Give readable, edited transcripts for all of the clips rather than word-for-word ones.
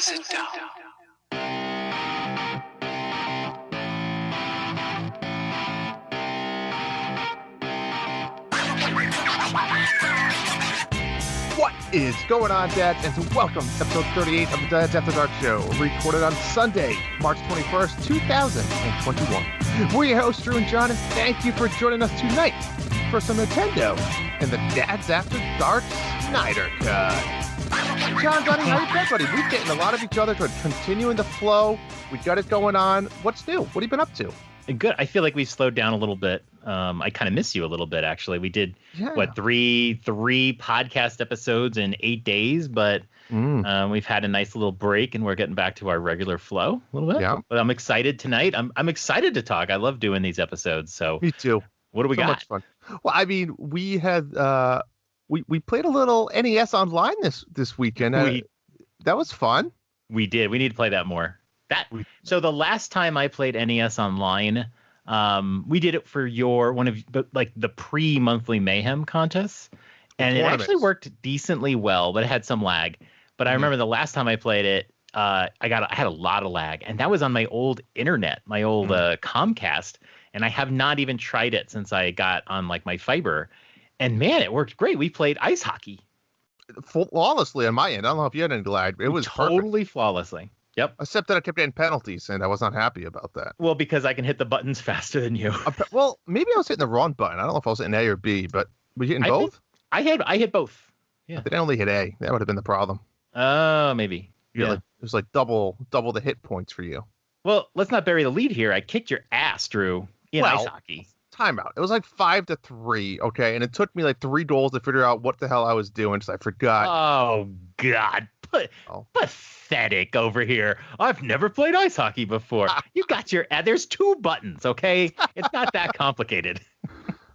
and sit down. What is going on, Dads? And welcome to episode 38 of the Dads After Dark Show, recorded on Sunday, March 21st, 2021. We're your hosts, Drew and John, and thank you for joining us tonight for some Nintendo and the Dads After Dark Snyder Cut. John, buddy, how you been, buddy? We're getting a lot of each other to continuing the flow. We got it going on. What's new? What have you been up to? Good. I feel like we've slowed down a little bit. I kind of miss you a little bit, actually. We did, three podcast episodes in 8 days, but we've had a nice little break, and we're getting back to our regular flow a little bit. Yeah. But I'm excited tonight. I'm excited to talk. I love doing these episodes. So me too. What do we got? So much fun. Well, I mean, we had we played a little NES Online this weekend. That was fun. We did. We need to play that more. So the last time I played NES Online, we did it for the pre-monthly Mayhem contests, and it actually worked decently well, but it had some lag. But I remember the last time I played it, I had a lot of lag, and that was on my old internet, my old Comcast, and I have not even tried it since I got on like my fiber. And man, it worked great. We played ice hockey flawlessly on my end. I don't know if you had any lag. It was totally flawlessly. Yep. Except that I kept getting penalties, and I was not happy about that. Well, because I can hit the buttons faster than you. Well, maybe I was hitting the wrong button. I don't know if I was hitting A or B, but were you hitting both? I hit both. Yeah. Did I only hit A? That would have been the problem. Maybe. Yeah. It was like double the hit points for you. Well, let's not bury the lead here. I kicked your ass, Drew, in ice hockey. Timeout. It was like 5-3, okay? And it took me like 3 goals to figure out what the hell I was doing, so I forgot. Oh, God. Pathetic over here. I've never played ice hockey before. You got there's 2 buttons, okay? It's not that complicated.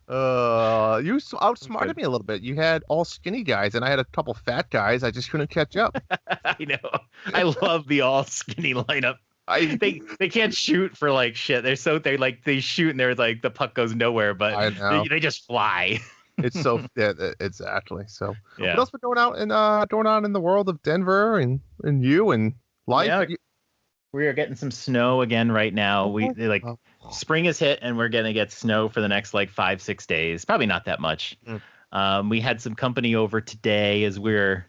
You outsmarted me a little bit. You had all skinny guys, and I had a couple fat guys. I just couldn't catch up. I know. I love the all skinny lineup. They can't shoot for like shit. They shoot and they're like the puck goes nowhere, but they just fly. It's so exactly. So what else been going on in the world of Denver and you and life? Yeah, we are getting some snow again right now. Spring has hit and we're gonna get snow for the next 5-6 days. Probably not that much. We had some company over today as we're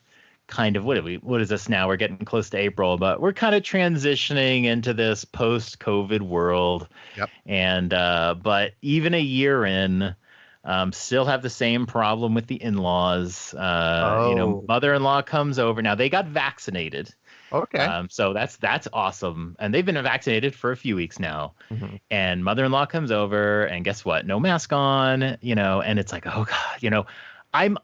kind of what is this now? We're getting close to April, but we're kind of transitioning into this post-COVID world. Yep. And but even a year in, still have the same problem with the in-laws. Mother-in-law comes over. Now they got vaccinated. Okay. So that's awesome. And they've been vaccinated for a few weeks now. Mm-hmm. And mother-in-law comes over and guess what? No mask on, and it's like, oh God,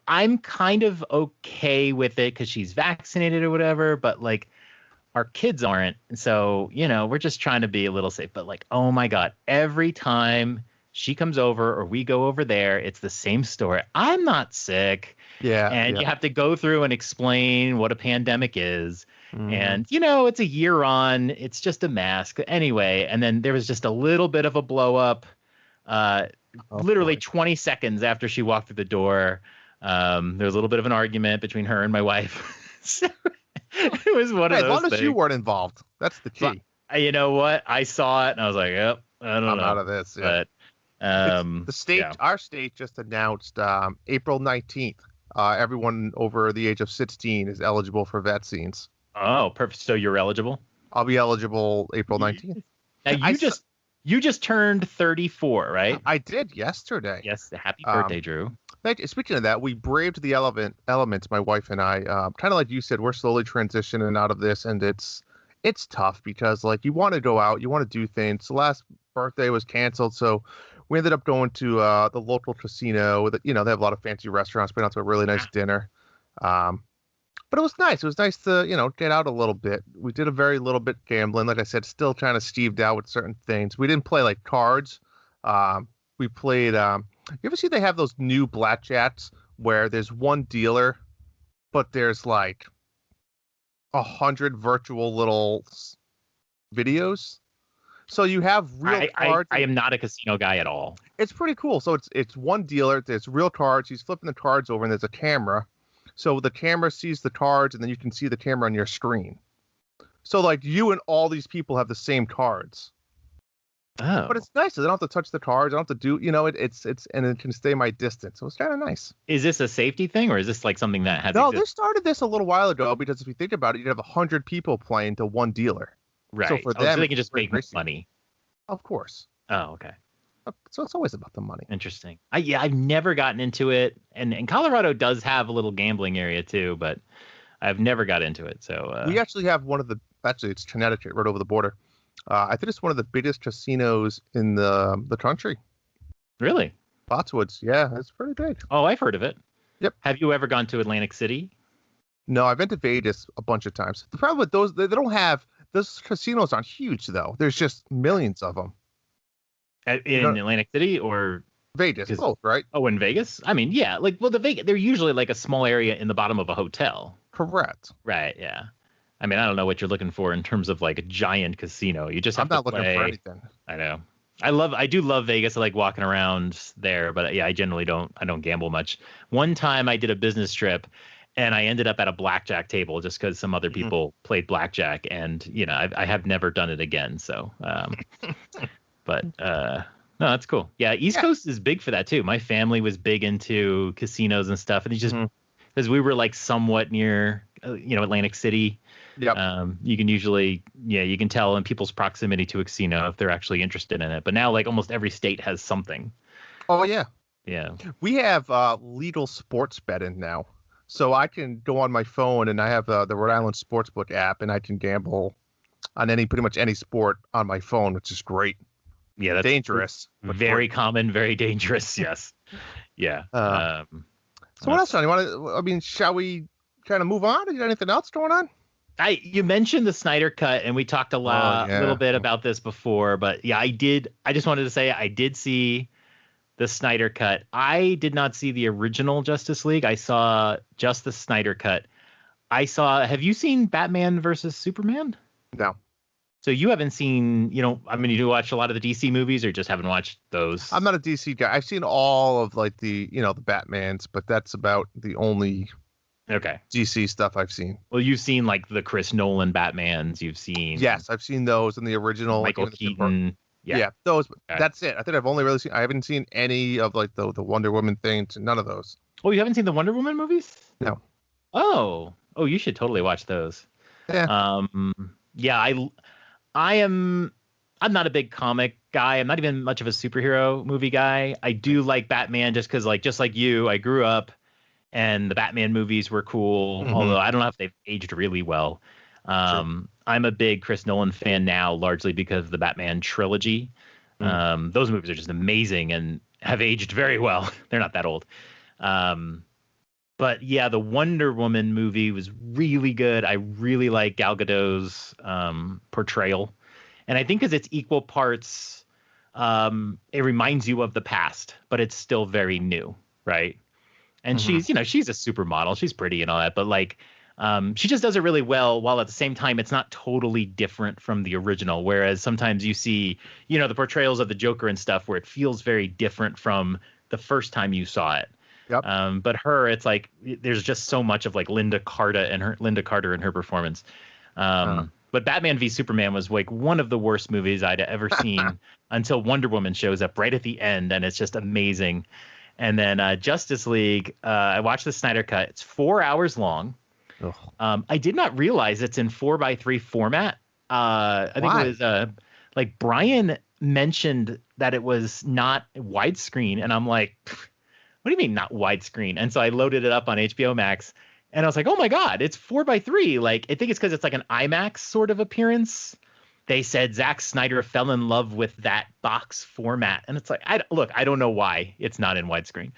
I'm kind of okay with it because she's vaccinated or whatever, but our kids aren't. So, we're just trying to be a little safe. But oh my God, every time she comes over or we go over there, it's the same story. I'm not sick. Yeah. And you have to go through and explain what a pandemic is. And, it's a year on. It's just a mask. Anyway, and then there was just a little bit of a blow up. Literally 20 seconds after she walked through the door. There was a little bit of an argument between her and my wife. So it was one of those As long things. as you weren't involved. That's the key. But, you know what? I saw it and I was like, yep, I don't know. I'm out of this. Yeah. But the state, our state just announced April 19th. Everyone over the age of 16 is eligible for vaccines. Oh, perfect. So you're eligible? I'll be eligible April 19th. Now you just turned 34, right? I did yesterday. Yes. Happy birthday, Drew. Thank you. Speaking of that, we braved the elements, my wife and I. Kind of like you said, we're slowly transitioning out of this, and it's tough because you want to go out, you want to do things. The last birthday was canceled, so we ended up going to the local casino. They have a lot of fancy restaurants. Went out to a really nice dinner. But it was nice. It was nice to, get out a little bit. We did a very little bit gambling. Like I said, still kind of steved out with certain things. We didn't play cards. We played. You ever see they have those new blackjacks where there's one dealer, but there's 100 virtual little videos. So you have real cards. I am not a casino guy at all. It's pretty cool. So it's one dealer. There's real cards. He's flipping the cards over, and there's a camera. So the camera sees the cards, and then you can see the camera on your screen. So like you and all these people have the same cards. Oh, But it's nice. I don't have to touch the cards. I don't have to do, you know, it's and it can stay my distance. So it's kind of nice. is this a safety thing or is this like something that has No, existed? they started this a little while ago because if you think about it, you'd have 100 people playing to one dealer. Right. So for So them, they can just it's make racing. money. Of course. Oh, okay. So it's always about the money. Interesting. I've never gotten into it, and Colorado does have a little gambling area too, but I've never got into it. So We actually have actually it's Connecticut, right over the border. I think it's one of the biggest casinos in the country. really? Spotswoods, yeah, it's pretty big. Oh, I've heard of it. Yep. Have you ever gone to Atlantic City? No, I've been to Vegas a bunch of times. The problem with those, they don't have, those casinos aren't huge though. There's just millions of them. In Atlantic City or Vegas, both, right? Oh, in Vegas? I mean, yeah, like, well, they're usually like a small area in the bottom of a hotel. Correct. Right, yeah. I mean, I don't know what you're looking for in terms of like a giant casino. You just have to play. I'm not looking for anything. I know. I do love Vegas. I like walking around there, but yeah, I generally don't gamble much. One time I did a business trip and I ended up at a blackjack table just because some other people played blackjack, and you know, I have never done it again. So, but no, that's cool. Yeah, East Coast is big for that too. My family was big into casinos and stuff, and just because we were like somewhat near, Atlantic City. Yep. You can usually, you can tell in people's proximity to a casino if they're actually interested in it. But now, like, almost every state has something. Oh yeah. Yeah. We have legal sports betting now, so I can go on my phone and I have the Rhode Island Sportsbook app, and I can gamble on pretty much any sport on my phone, which is great. Yeah, that's dangerous. Very common, very dangerous. Yes. Yeah. So what else, John? Shall we kind of move on? Is there anything else going on? You mentioned the Snyder Cut, and we talked a little bit about this before, but yeah, I just wanted to say I did see the Snyder Cut. I did not see the original Justice League. I saw just the Snyder Cut. Have you seen Batman versus Superman? No. So you haven't seen, you do watch a lot of the DC movies or just haven't watched those? I'm not a DC guy. I've seen all of like the Batmans, but that's about the only DC stuff I've seen. Well, you've seen like the Chris Nolan Batmans. You've seen. Yes, I've seen those in the original. Michael Keaton. Yeah, those. Okay. That's it. I think I've only really seen. I haven't seen any of like the Wonder Woman things. None of those. Oh, you haven't seen the Wonder Woman movies? No. Oh, you should totally watch those. Yeah. I'm not a big comic guy. I'm not even much of a superhero movie guy. I do like Batman just like you, I grew up and the Batman movies were cool. Although I don't know if they've aged really well. I'm a big Chris Nolan fan now, largely because of the Batman trilogy. Those movies are just amazing and have aged very well. They're not that old. But yeah, the Wonder Woman movie was really good. I really like Gal Gadot's portrayal. And I think because it's equal parts, it reminds you of the past, but it's still very new, right? And she's a supermodel. She's pretty and all that, but like she just does it really well, while at the same time it's not totally different from the original. Whereas sometimes you see, the portrayals of the Joker and stuff where it feels very different from the first time you saw it. Yep. But her, it's like there's just so much of like Linda Carter and her performance. But Batman v Superman was like one of the worst movies I'd ever seen until Wonder Woman shows up right at the end, and it's just amazing. And then Justice League, I watched the Snyder Cut. It's 4 hours long. I did not realize it's in 4:3 format. I think it was like Brian mentioned that it was not widescreen, and I'm like, what do you mean not widescreen? And so I loaded it up on HBO Max, and I was like, oh my God, it's 4:3. Like, I think it's because it's like an IMAX sort of appearance. They said Zack Snyder fell in love with that box format. And it's like, I don't know why it's not in widescreen.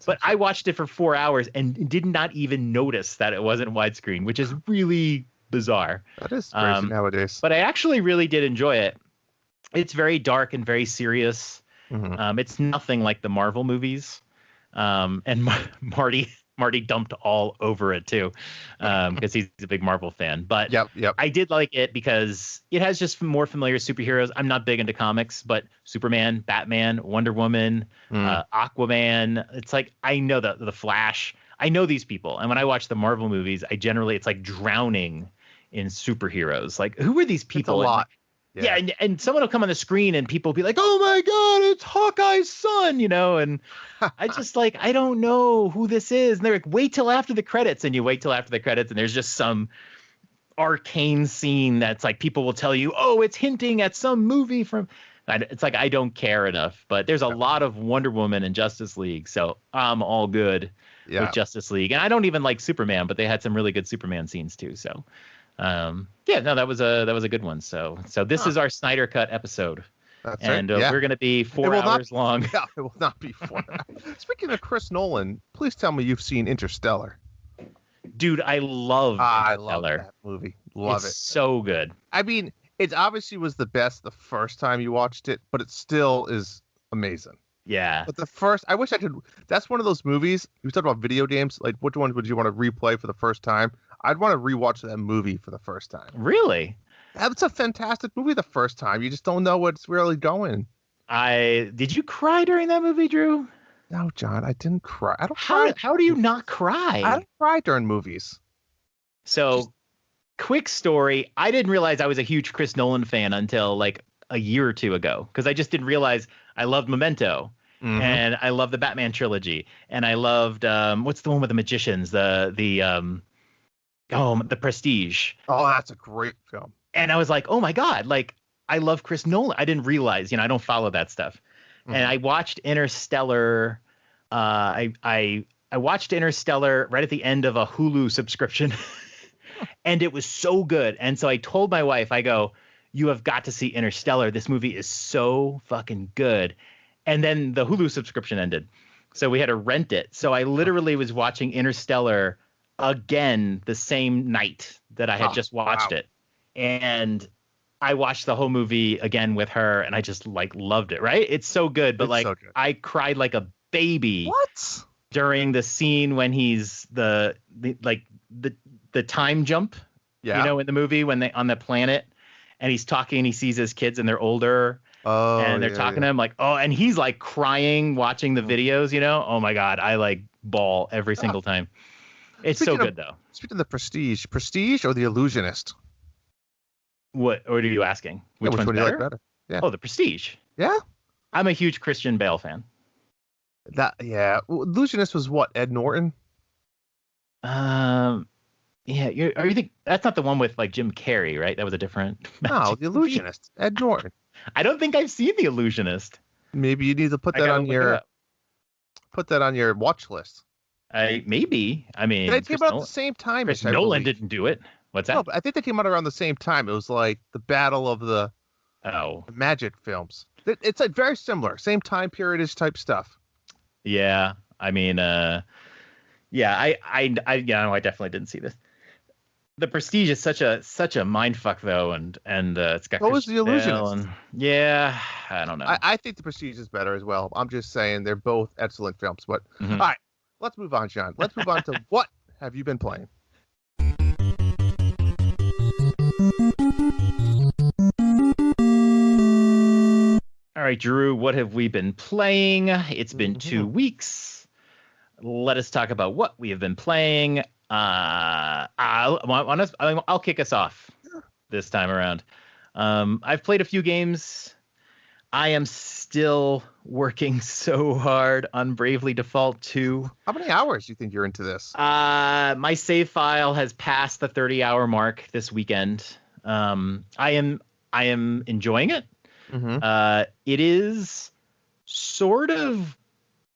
But I watched it for 4 hours and did not even notice that it wasn't widescreen, which is really bizarre. That is crazy nowadays. But I actually really did enjoy it. It's very dark and very serious. It's nothing like the Marvel movies. And Marty dumped all over it too, because he's a big Marvel fan. But yep. I did like it because it has just more familiar superheroes. I'm not big into comics, but Superman, Batman, Wonder Woman, Aquaman. It's like I know the Flash. I know these people, and when I watch the Marvel movies, it's like drowning in superheroes. Like, who are these people? It's a lot. Yeah, and someone will come on the screen and people will be like, "Oh my God, it's Hawkeye's son," and I just like, I don't know who this is. And they're like, wait till after the credits, and you wait till after the credits, and there's just some arcane scene that's like, people will tell you, oh, it's hinting at some movie from. It's like, I don't care enough, but there's a lot of Wonder Woman and Justice League, so I'm all good with Justice League. And I don't even like Superman, but they had some really good Superman scenes too. So. That was a good one. So this is our Snyder Cut episode. That's and right. We're going to be 4 hours long. Yeah, it will not be 4 hours. Speaking of Chris Nolan, please tell me you've seen Interstellar. Dude, I love I love that movie. Love it. So good. I mean, it obviously was the best the first time you watched it, but it still is amazing. Yeah. But I wish I could. That's one of those movies. You talked about video games. Like, which one would you want to replay for the first time? I'd want to rewatch that movie for the first time. Really? That's a fantastic movie the first time. You just don't know what's really going. Did you cry during that movie, Drew? No, John, I didn't cry. I don't cry. How do you not cry? I don't cry during movies. So, quick story. I didn't realize I was a huge Chris Nolan fan until like a year or two ago, because I just didn't realize I loved Memento. And I love the Batman trilogy. And I loved what's the one with the magicians? The Prestige. Oh, that's a great film. And I was like, oh my God, like, I love Chris Nolan. I didn't realize, I don't follow that stuff. And I watched Interstellar. I watched Interstellar right at the end of a Hulu subscription. And it was so good. And so I told my wife, I go, you have got to see Interstellar. This movie is so fucking good. And then the Hulu subscription ended, so we had to rent it. So I literally was watching Interstellar again the same night that I had just watched it. And I watched the whole movie again with her, and I just like loved it. Right? It's so good. But so good. I cried like a baby. What? During the scene when he's the time jump, in the movie when they on the planet, and he's talking, he sees his kids and they're older. Oh, and they're talking to him like, oh, and he's like crying watching the videos, Oh my God, I like bawl every single time. It's so good though. Speaking of the Prestige or The Illusionist? What are you asking? Which one do you like better? Yeah. Oh, the Prestige. Yeah. I'm a huge Christian Bale fan. Illusionist was what? Ed Norton? Yeah, are you think that's not the one with like Jim Carrey, right? That was a different. No, The Illusionist, Ed Norton. I don't think I've seen The Illusionist. Maybe you need to put that on your watch list. Maybe. I mean, they came out at the same time. Chris Nolan didn't do it. What's that? No, but I think they came out around the same time. It was like the battle of the magic films. It's like very similar, same time period-ish type stuff. Yeah, I mean, I definitely didn't see this. The Prestige is such a mindfuck though, and it's got. What was The Illusionist? I don't know. I think The Prestige is better as well. I'm just saying they're both excellent films. But all right, let's move on, John. Let's move on to what have you been playing? All right, Drew, what have we been playing? It's been 2 weeks. Let us talk about what we have been playing. I'll kick us off this time around. I've played a few games. I am still working so hard on Bravely Default 2. How many hours do you think you're into this? My save file has passed the 30-hour mark this weekend. I am enjoying it. It is sort of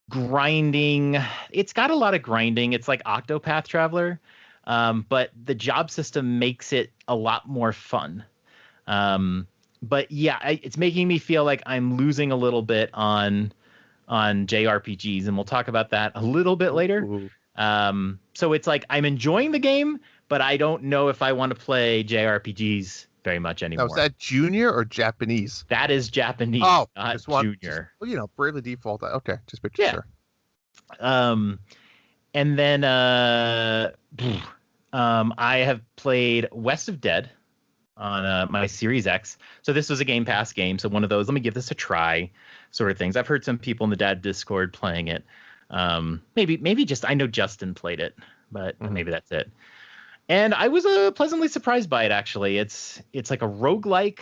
grinding. It's got a lot of grinding. It's like Octopath Traveler, but the job system makes it a lot more fun. But yeah, it's making me feel like I'm losing a little bit on JRPGs, and we'll talk about that a little bit later. So it's like I'm enjoying the game, but I don't know if I want to play JRPGs very much anymore. Now, is that junior or Japanese? That is Japanese, not junior. Bravely Default. Okay, just making sure. And then I have played West of Dead on my Series X. So this was a Game Pass game. So one of those, let me give this a try sort of things. I've heard some people in the Dad Discord playing it. Maybe just, I know Justin played it, but maybe that's it. And I was pleasantly surprised by it, actually. It's like a roguelike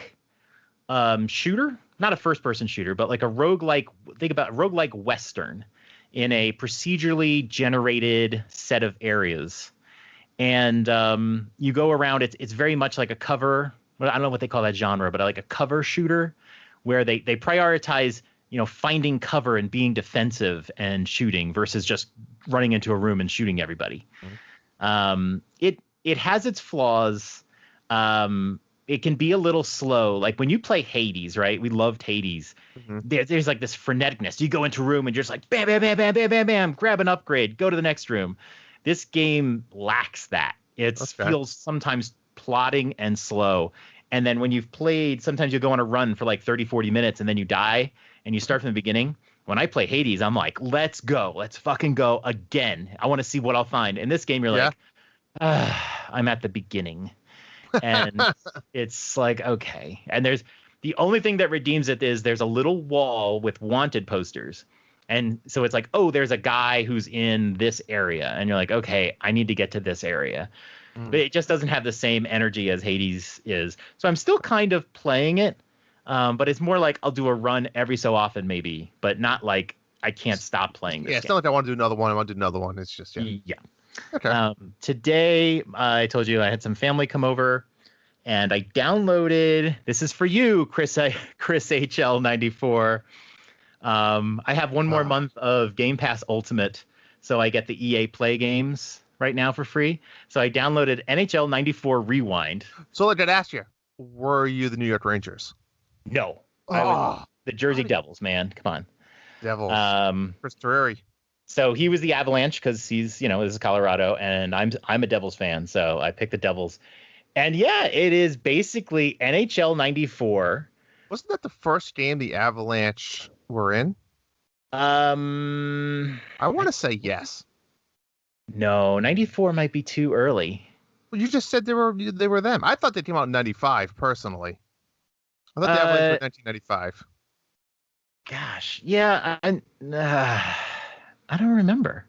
shooter, not a first-person shooter, but like a roguelike. Think about roguelike Western in a procedurally generated set of areas. And you go around. It's very much like a cover. Well, I don't know what they call that genre, but like a cover shooter, where they prioritize finding cover and being defensive and shooting versus just running into a room and shooting everybody. It has its flaws. It can be a little slow. Like when you play Hades, right? We loved Hades. There's like this freneticness. You go into a room and you're just like bam, bam, bam, bam, bam, bam, bam, grab an upgrade, go to the next room. This game lacks that. It feels sometimes plodding and slow. And then when you've played, sometimes you go on a run for like 30, 40 minutes and then you die and you start from the beginning. When I play Hades, I'm like, let's go. Let's fucking go again. I want to see what I'll find. In this game, you're like, I'm at the beginning. And it's like, okay. And there's the only thing that redeems it is there's a little wall with wanted posters. And so it's like, oh, there's a guy who's in this area. And you're like, okay, I need to get to this area. But it just doesn't have the same energy as Hades is. So I'm still kind of playing it. But it's more like I'll do a run every so often, maybe, but not like I can't stop playing this game. It's not like I want to do another one. I want to do another one. It's just, yeah. Okay. Today, I told you I had some family come over, and I downloaded. This is for you, Chris HL94. I have one more month of Game Pass Ultimate, so I get the EA Play games right now for free. So I downloaded NHL 94 Rewind. So I did ask you, were you the New York Rangers? No. I was the Jersey Devils, man. Come on. Devils. Chris Terreri. So he was the Avalanche because he's, this is Colorado, and I'm a Devils fan, so I picked the Devils. And yeah, it is basically NHL 94. Wasn't that the first game the Avalanche were in? I want to say yes. No, 94 might be too early. Well, you just said they were them. I thought they came out in 95, personally. I thought the Avalanche were 1995. Gosh, yeah, I don't remember.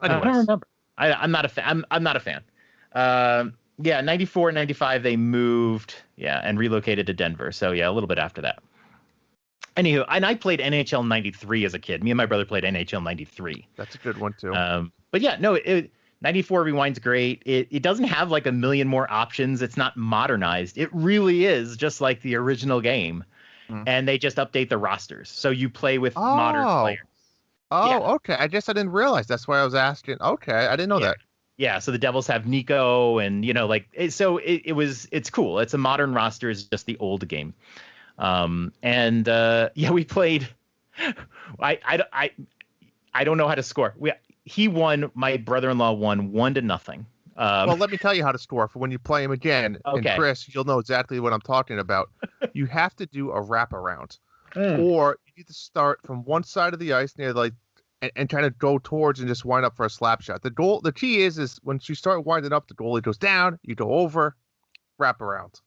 Anyways. I don't remember. I'm not a fan. I'm not a fan. Yeah, 94, 95, they moved, and relocated to Denver. So yeah, a little bit after that. Anywho, and I played NHL 93 as a kid. Me and my brother played NHL 93. That's a good one too. But yeah, no, 94 Rewind's great. It doesn't have like a million more options. It's not modernized. It really is just like the original game. And they just update the rosters. So you play with modern players. Okay. I guess I didn't realize. That's why I was asking. Okay, I didn't know that. Yeah, so the Devils have Nico and, it's cool. It's a modern roster. It's just the old game. We played. I don't know how to score. He won. My brother-in-law won 1-0. Well, let me tell you how to score for when you play him again. Okay. And Chris, you'll know exactly what I'm talking about. You have to do a wraparound, or you need to start from one side of the ice near and kind of go towards and just wind up for a slap shot. The key is once you start winding up, the goalie goes down, you go over, wrap around.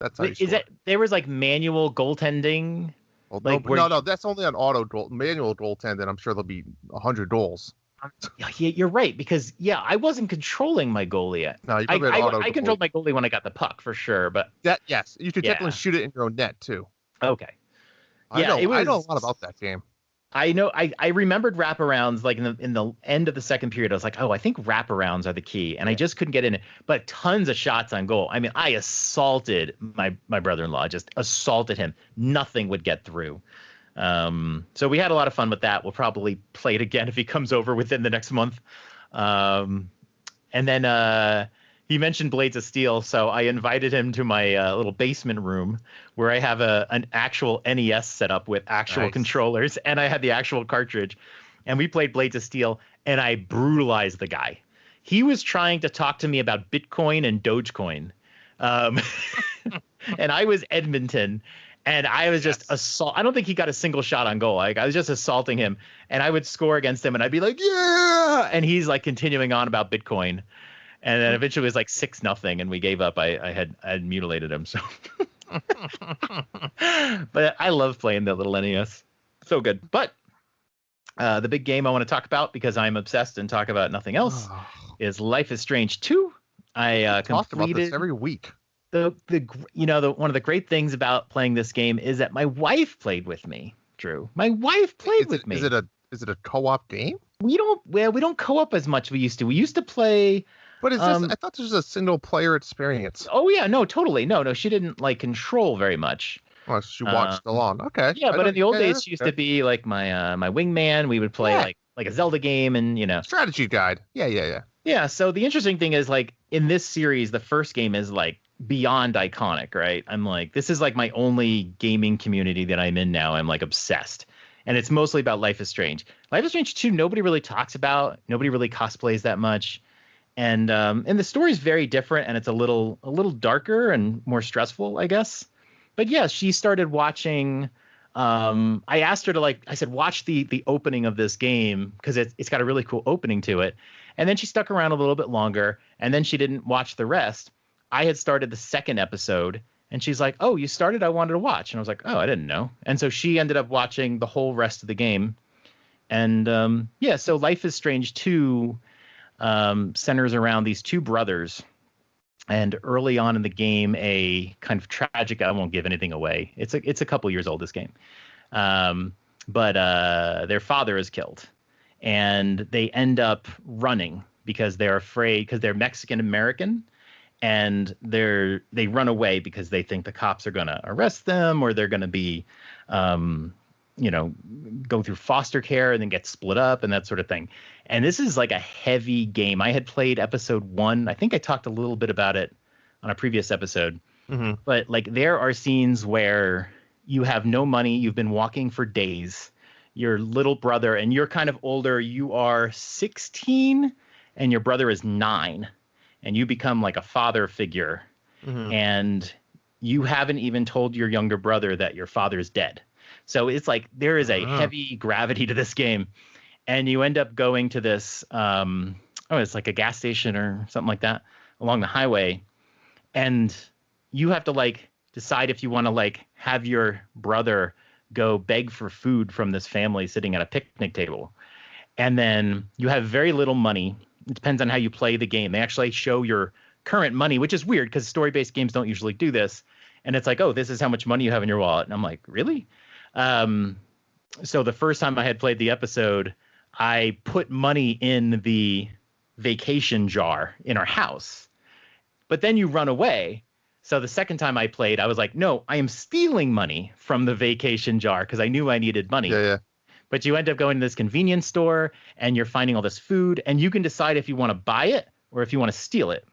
That's how you score. There was like manual goaltending? Well, no, that's only on manual goaltending. I'm sure there'll be 100 goals. Yeah, you're right, because I wasn't controlling my goalie. No, I controlled my goalie when I got the puck for sure, but yes, you could definitely shoot it in your own net too. Okay. I know a lot about that game. I know. I remembered wraparounds like in the end of the second period. I was like, I think wraparounds are the key, and I just couldn't get in it. But tons of shots on goal. I mean, I assaulted my brother-in-law. Just assaulted him. Nothing would get through. So we had a lot of fun with that. We'll probably play it again if he comes over within the next month. And then he mentioned Blades of Steel, so I invited him to my little basement room where I have an actual NES set up with actual controllers, and I had the actual cartridge. And we played Blades of Steel, and I brutalized the guy. He was trying to talk to me about Bitcoin and Dogecoin. And I was Edmonton. And I was just I don't think he got a single shot on goal. Like, I was just assaulting him, and I would score against him, and I'd be like, yeah. And he's like continuing on about Bitcoin. And then eventually it was like 6-0, and we gave up. I had mutilated him. So, but I love playing the little NES. So good. But the big game I want to talk about, because I'm obsessed and talk about nothing else, is Life is Strange 2. I Talk about this completed every week. the one of the great things about playing this game is that my wife played with me, Drew. My wife played with Is me. it a co-op game? We don't co-op as much as we used to. We used to play. But is this? I thought this was a single player experience. Oh yeah, no, totally. No, she didn't like control very much. Oh, she watched along. Okay. Yeah, I but in don't. the old Yeah, days, she used to be like my wingman. We would play yeah. like a Zelda game, and Strategy guide. Yeah. yeah. So the interesting thing is like in this series, the first game is like beyond iconic, right? I'm like, this is like my only gaming community that I'm in now. I'm like obsessed, and it's mostly about Life is Strange. Life is Strange 2, nobody really talks about. Nobody really cosplays that much. And the story is very different, and it's a little darker and more stressful, I guess. But yeah, she started watching. I asked her to I said, watch the opening of this game because it's got a really cool opening to it. And then she stuck around a little bit longer, and then she didn't watch the rest. I had started the second episode, and she's like, "Oh, you started? I wanted to watch." And I was like, "Oh, I didn't know." And so she ended up watching the whole rest of the game. And yeah, so Life is Strange 2 centers around these two brothers. And early on in the game, a kind of tragic, I won't give anything away. It's a couple years old, this game. But their father is killed, and they end up running because they're afraid, because they're Mexican American, and they run away because they think the cops are going to arrest them, or they're going to be go through foster care and then get split up and that sort of thing. And this is like a heavy game. I had played episode 1. I think I talked a little bit about it on a previous episode. Mm-hmm. But like there are scenes where you have no money. You've been walking for days. Your little brother, and you're kind of older. You are 16 and your brother is 9. And you become like a father figure. Mm-hmm. And you haven't even told your younger brother that your father's dead. So it's like there is a heavy gravity to this game, and you end up going to this it's like a gas station or something like that along the highway, and you have to like decide if you want to like have your brother go beg for food from this family sitting at a picnic table. And then you have very little money. It depends on how you play the game. They actually show your current money, which is weird because story-based games don't usually do this. And it's like, oh, this is how much money you have in your wallet. And I'm like, really? So the first time I had played the episode, I put money in the vacation jar in our house, but then you run away. So the second time I played, I was like, no, I am stealing money from the vacation jar because I knew I needed money. Yeah. But you end up going to this convenience store and you're finding all this food, and you can decide if you want to buy it or if you want to steal it.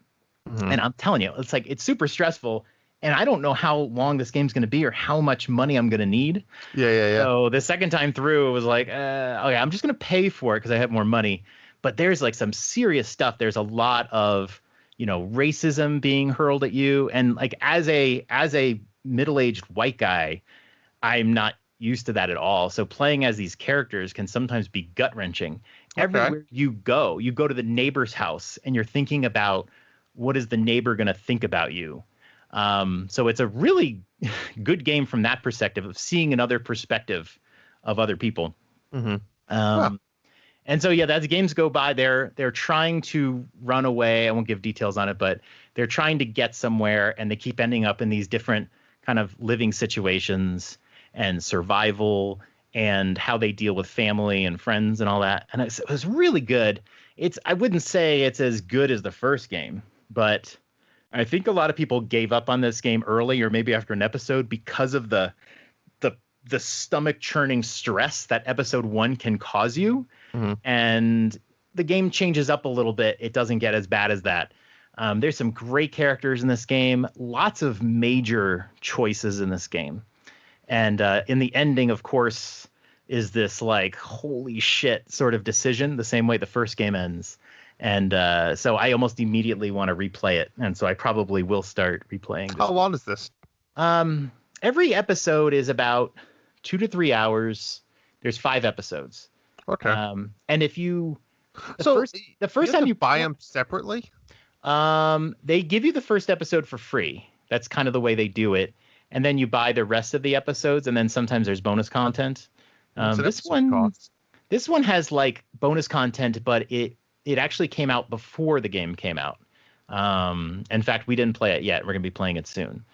Mm-hmm. And I'm telling you, it's super stressful. And I don't know how long this game's going to be or how much money I'm going to need. Yeah. So the second time through, it was like, okay, I'm just going to pay for it because I have more money. But there's like some serious stuff. There's a lot of, racism being hurled at you. And like as a middle-aged white guy, I'm not used to that at all. So playing as these characters can sometimes be gut-wrenching. Okay. Everywhere you go to the neighbor's house and you're thinking about what is the neighbor going to think about you. So it's a really good game from that perspective of seeing another perspective of other people. Mm-hmm. And so, yeah, as games go by, they're trying to run away. I won't give details on it, but they're trying to get somewhere, and they keep ending up in these different kind of living situations and survival and how they deal with family and friends and all that. And it was really good. I wouldn't say it's as good as the first game, but I think a lot of people gave up on this game early or maybe after an episode because of the stomach churning stress that episode 1 can cause you. Mm-hmm. And the game changes up a little bit. It doesn't get as bad as that. There's some great characters in this game, lots of major choices in this game. And in the ending, of course, is this like, holy shit sort of decision, the same way the first game ends. And so I almost immediately want to replay it. And so I probably will start replaying this. How long is this? Every episode is about 2 to 3 hours. There's 5 episodes. Okay. And if you... The first time you buy them separately? They give you the first episode for free. That's kind of the way they do it. And then you buy the rest of the episodes, and then sometimes there's bonus content. This one has like bonus content, but it actually came out before the game came out. In fact, we didn't play it yet. We're gonna be playing it soon.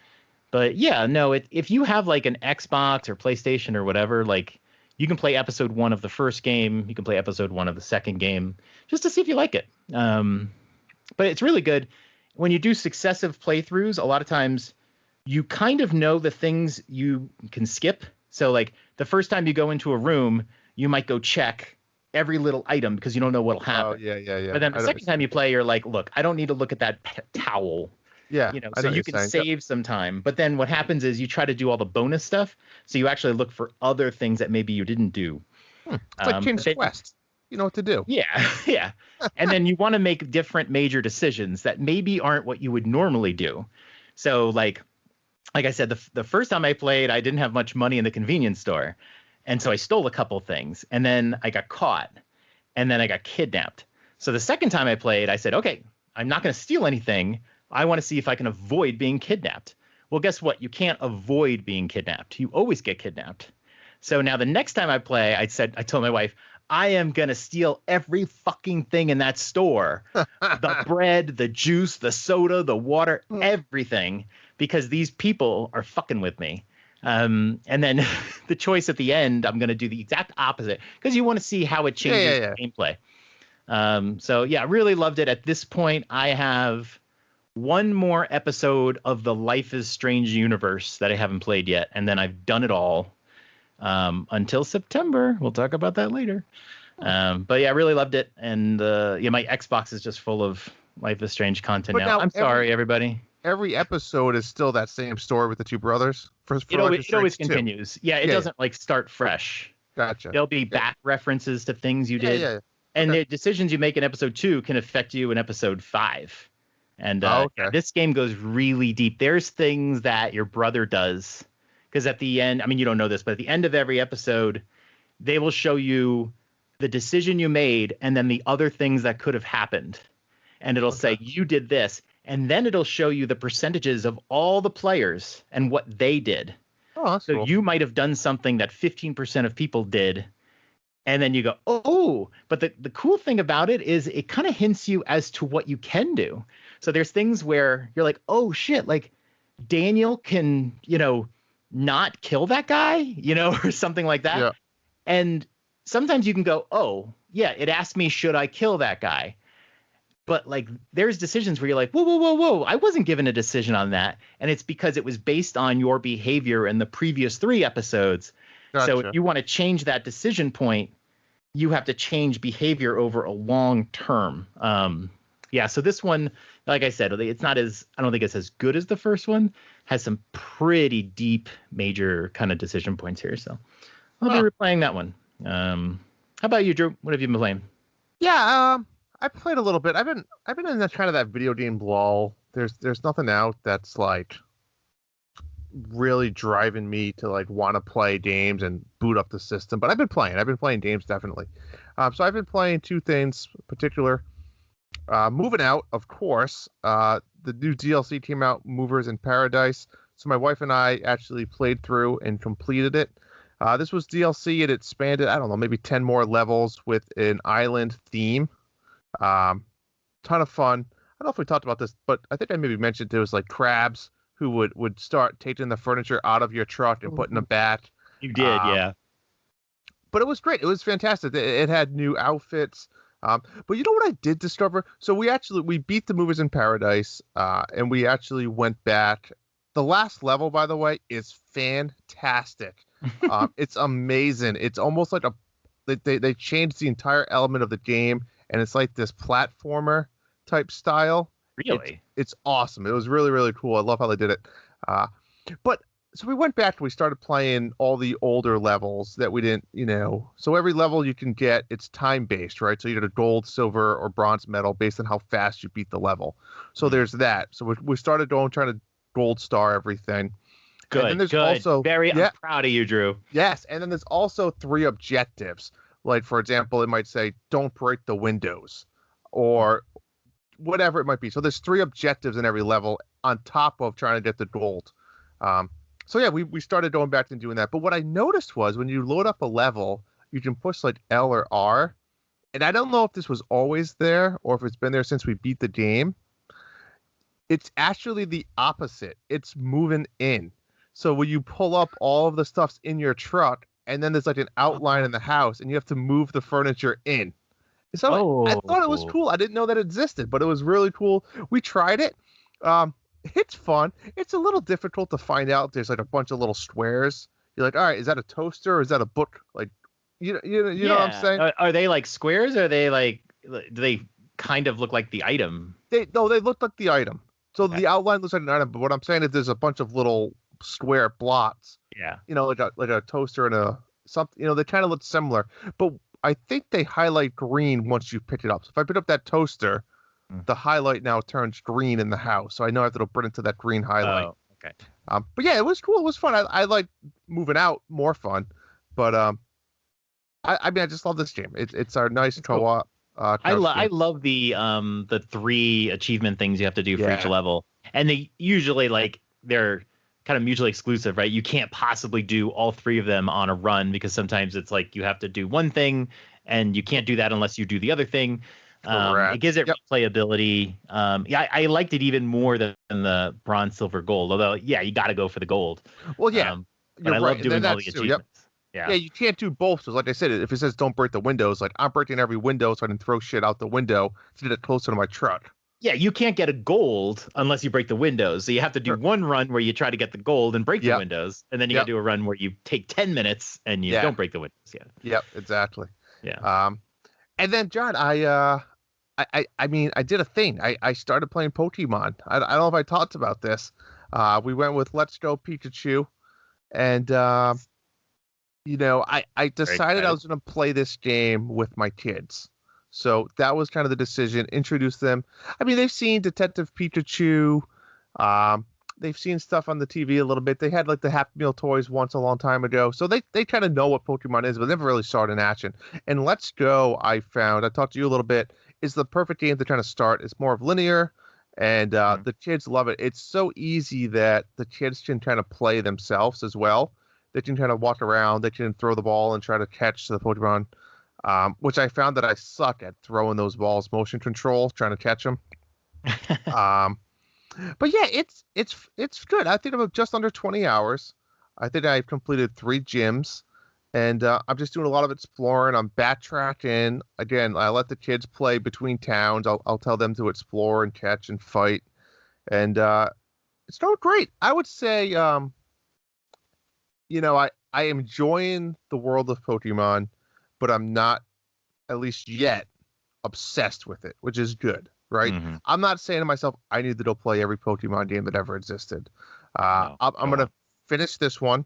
But yeah, no, if you have like an Xbox or PlayStation or whatever, like you can play episode 1 of the first game, you can play episode 1 of the second game, just to see if you like it. But it's really good. When you do successive playthroughs, a lot of times you kind of know the things you can skip. So like the first time you go into a room, you might go check every little item because you don't know what'll happen. Oh, yeah. But then the second time you play, you're like, look, I don't need to look at that towel. Yeah. So you can save some time. But then what happens is you try to do all the bonus stuff. So you actually look for other things that maybe you didn't do. It's like King's Quest. You know what to do. Yeah, yeah. And then you want to make different major decisions that maybe aren't what you would normally do. So like I said, the first time I played, I didn't have much money in the convenience store. And so I stole a couple things. And then I got caught. And then I got kidnapped. So the second time I played, I said, okay, I'm not going to steal anything. I want to see if I can avoid being kidnapped. Well, guess what? You can't avoid being kidnapped. You always get kidnapped. So now the next time I play, I told my wife, I am going to steal every fucking thing in that store. The bread, the juice, the soda, the water, everything, because these people are fucking with me. And then the choice at the end, I'm going to do the exact opposite because you want to see how it changes gameplay. So yeah, really loved it. At this point, I have one more episode of the Life is Strange universe that I haven't played yet, and then I've done it all until September. We'll talk about that later. But yeah, I really loved it, and my Xbox is just full of Life is Strange content now. I'm sorry, everybody. Every episode is still that same story with the two brothers. It always continues. Yeah, it doesn't like start fresh. Gotcha. There'll be back references to things you did. Yeah. And the decisions you make in episode 2 can affect you in episode 5. And this game goes really deep. There's things that your brother does. Because at the end, I mean, you don't know this, but at the end of every episode, they will show you the decision you made and then the other things that could have happened. And it'll say, you did this. And then it'll show you the percentages of all the players and what they did. Oh, that's cool. You might have done something that 15% of people did. And then you go, oh, but the cool thing about it is it kind of hints you as to what you can do. So there's things where you're like, oh, shit, like Daniel can, not kill that guy, or something like that. Yeah. And sometimes you can go, oh, yeah, it asked me, should I kill that guy? But like there's decisions where you're like, whoa, I wasn't given a decision on that. And it's because it was based on your behavior in the previous 3 episodes. Gotcha. So if you want to change that decision point, you have to change behavior over a long term. So this one, like I said, I don't think it's as good as the first one. Has some pretty deep, major kind of decision points here. So I'll be replaying that one. How about you, Drew? What have you been playing? Yeah, I played a little bit. I've been in that kind of that video game lull. There's nothing out that's like really driving me to like want to play games and boot up the system. But I've been playing games definitely. So I've been playing 2 things in particular. Moving Out, of course. The new DLC came out, Movers in Paradise. So my wife and I actually played through and completed it. This was DLC. It expanded, I don't know, maybe 10 more levels with an island theme. Ton of fun. I don't know if we talked about this, but I think I maybe mentioned there was like crabs who would start taking the furniture out of your truck and putting them back. You did, yeah. But it was great. It was fantastic. It had new outfits. But you know what I did discover? So we beat the Movers in Paradise, and we actually went back. The last level, by the way, is fantastic. It's amazing. It's almost like they changed the entire element of the game, and it's like this platformer type style. Really? It's awesome. It was really, really cool. I love how they did it. So we went back and we started playing all the older levels that we didn't, So every level you can get, it's time-based, right? So you get a gold, silver, or bronze medal based on how fast you beat the level. So there's that. So we started trying to gold star everything. Good, and then there's good. Also, I'm proud of you, Drew. Yes, and then there's also 3 objectives. Like, for example, it might say, don't break the windows, or whatever it might be. So there's 3 objectives in every level on top of trying to get the gold. So yeah, we started going back and doing that. But what I noticed was when you load up a level, you can push like L or R. And I don't know if this was always there or if it's been there since we beat the game. It's actually the opposite. It's moving in. So when you pull up, all of the stuff's in your truck, and then there's like an outline in the house, and you have to move the furniture in. So I thought it was Oh, cool. I didn't know that it existed, but it was really cool. We tried it. Um, it's fun. It's a little difficult to find out. There's like a bunch of little squares. You're like, all right, is that a toaster or is that a book? Like, you know what I'm yeah. saying? Are they like squares? Or are they like? Do they kind of look like the item? They look like the item. So Okay. the outline looks like an item, but what I'm saying is there's a bunch of little square blots. Yeah. Like a toaster and a something. They kind of look similar, but I think they highlight green once you pick it up. So if I pick up that toaster, Mm. the highlight now turns green in the house. So I know I have to burn into that green highlight. Oh, okay. But yeah, it was cool. It was fun. I like moving out, more fun. But I mean, I just love this game. It's our nice It's cool. co-op. I game. love the 3 achievement things you have to do for each Yeah. level, and they usually they're kind of mutually exclusive, right? You can't possibly do all 3 of them on a run because sometimes it's like you have to do one thing and you can't do that unless you do the other thing. It gives it Yep. replayability. Yeah, I liked it even more than the bronze, silver, gold. Although, yeah, you got to go for the gold. Well, yeah, But you're I right. love And then doing all the that's too. Yep. achievements. Yeah. Yeah, you can't do both. So like I said, if it says don't break the windows, like I'm breaking every window so I can throw shit out the window to get it closer to my truck. Yeah, you can't get a gold unless you break the windows. So you have to do Sure. one run where you try to get the gold and break the Yep. windows, and then you got Yep. to do a run where you take 10 minutes and you Yeah. don't break the windows. Yeah. Yep. Exactly. Yeah. And then John, I mean, I did a thing. I started playing Pokemon. I don't know if I talked about this. We went with Let's Go Pikachu, and I decided I was going to play this game with my kids. So that was kind of the decision. Introduce them. I mean, they've seen Detective Pikachu. Um, they've seen stuff on the TV a little bit. They had like the Happy Meal toys once a long time ago. So they kind of know what Pokemon is, but never really saw it in action. And Let's Go, I talked to you a little bit, is the perfect game to kind of start. It's more of linear, and the kids love it. It's so easy that the kids can kind of play themselves as well. They can kind of walk around. They can throw the ball and try to catch the Pokemon, which I found that I suck at throwing those balls, motion control, trying to catch them. But yeah, it's good. I think I'm just under 20 hours. I think I've completed 3 gyms, and I'm just doing a lot of exploring. I'm backtracking. Again, I let the kids play between towns. I'll tell them to explore and catch and fight, and it's going great. I would say, I am enjoying the world of Pokemon, but I'm not, at least yet, obsessed with it, which is good, right? Mm-hmm. I'm not saying to myself, I need to go play every Pokemon game that ever existed. No, I'm going to finish this one.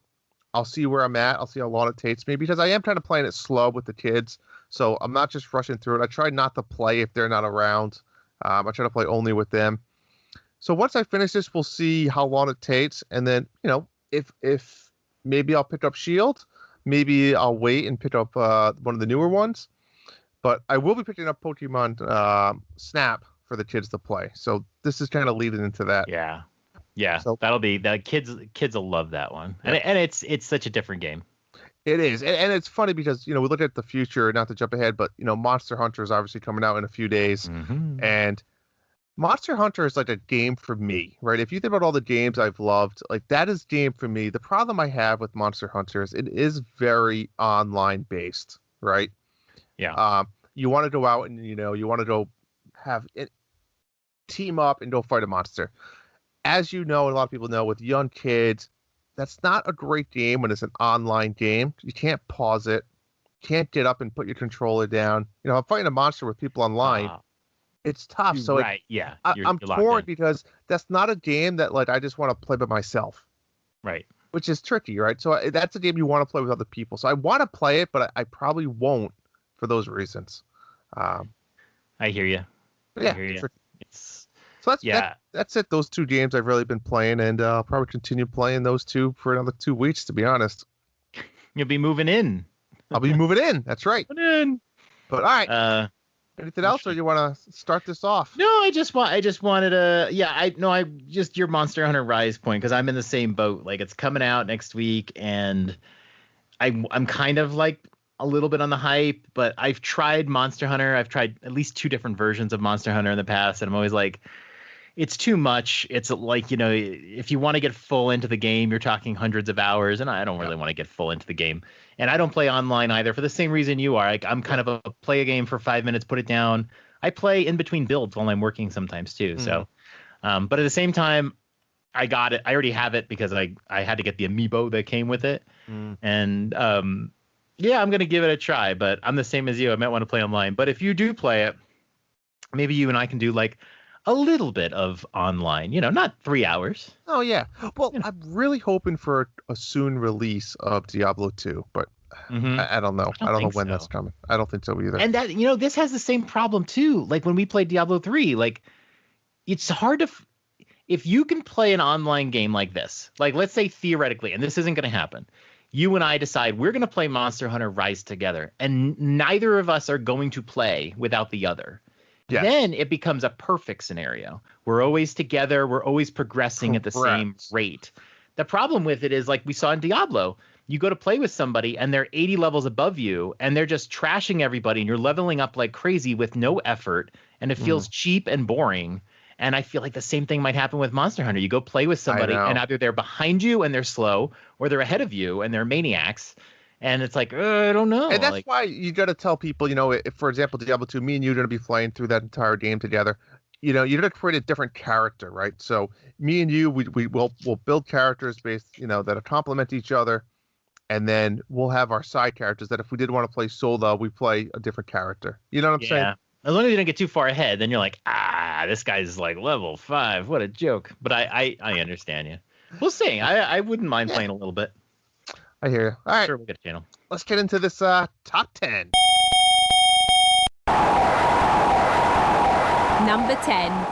I'll see where I'm at. I'll see how long it takes me because I am kind of playing it slow with the kids. So I'm not just rushing through it. I try not to play if they're not around. I try to play only with them. So once I finish this, we'll see how long it takes. And then, if maybe I'll pick up Shield, maybe I'll wait and pick up one of the newer ones. But I will be picking up Pokemon Snap for the kids to play. So this is kind of leading into that. Yeah. So that'll be the kids will love that one. Yeah. And it's such a different game. It is. And it's funny because, we look at the future, not to jump ahead, but, Monster Hunter is obviously coming out in a few days. Mm-hmm. And Monster Hunter is like a game for me, right? If you think about all the games I've loved, like that is game for me. The problem I have with Monster Hunter is it is very online based, right? Yeah. You want to go out and, you want to go have it, team up and go fight a monster. As you know, and a lot of people know, with young kids, that's not a great game when it's an online game. You can't pause it. Can't get up and put your controller down. I'm fighting a monster with people online. It's tough. So right. Yeah. I'm torn because that's not a game that like I just want to play by myself. Right. Which is tricky, right? So that's a game you want to play with other people. So I want to play it, but I probably won't for those reasons. I hear you. Yeah. So that's it. Those 2 games I've really been playing, and I'll probably continue playing those 2 for another 2 weeks, to be honest. You'll be moving in. I'll be moving in. That's right. Moving in. But all right. Anything else, or you want to start this off? No, I just wanted to. Yeah, I just your Monster Hunter Rise point because I'm in the same boat. Like it's coming out next week, and I'm kind of like a little bit on the hype, but I've tried Monster Hunter. I've tried at least 2 different versions of Monster Hunter in the past, and I'm always like, it's too much. It's like, if you want to get full into the game, you're talking hundreds of hours, and I don't really want to get full into the game. And I don't play online either for the same reason you are. Like, I'm kind of a play a game for 5 minutes, put it down. I play in between builds while I'm working sometimes too. So, but at the same time, I got it. I already have it because I had to get the amiibo that came with it. And yeah, I'm going to give it a try, but I'm the same as you. I might want to play online. But if you do play it, maybe you and I can do like a little bit of online, not 3 hours. Oh, yeah. Well, I'm really hoping for a soon release of Diablo 2, but I don't know. I don't know when that's coming. I don't think so either. And that, this has the same problem too. Like when we played Diablo 3, like it's hard to, if you can play an online game like this, like let's say theoretically, and this isn't going to happen, you and I decide we're going to play Monster Hunter Rise together, and neither of us are going to play without the other. Yes. Then it becomes a perfect scenario. We're always together. We're always progressing at the same rate. The problem with it is, like we saw in Diablo, you go to play with somebody and they're 80 levels above you and they're just trashing everybody and you're leveling up like crazy with no effort, and it feels cheap and boring. And I feel like the same thing might happen with Monster Hunter. You go play with somebody and either they're behind you and they're slow, or they're ahead of you and they're maniacs. And it's like, I don't know. And that's why you got to tell people, if, for example, Diablo 2, me and you are going to be playing through that entire game together. You're going to create a different character, right? So me and you, we'll build characters based, that complement each other. And then we'll have our side characters that if we did want to play solo, we play a different character. You know what I'm saying? As long as you don't get too far ahead, then you're like, this guy's like level 5. What a joke. But I understand you. We'll see. I wouldn't mind playing a little bit. I hear you. All right. Sure, we'll get a channel. Let's get into this top 10. Number 10.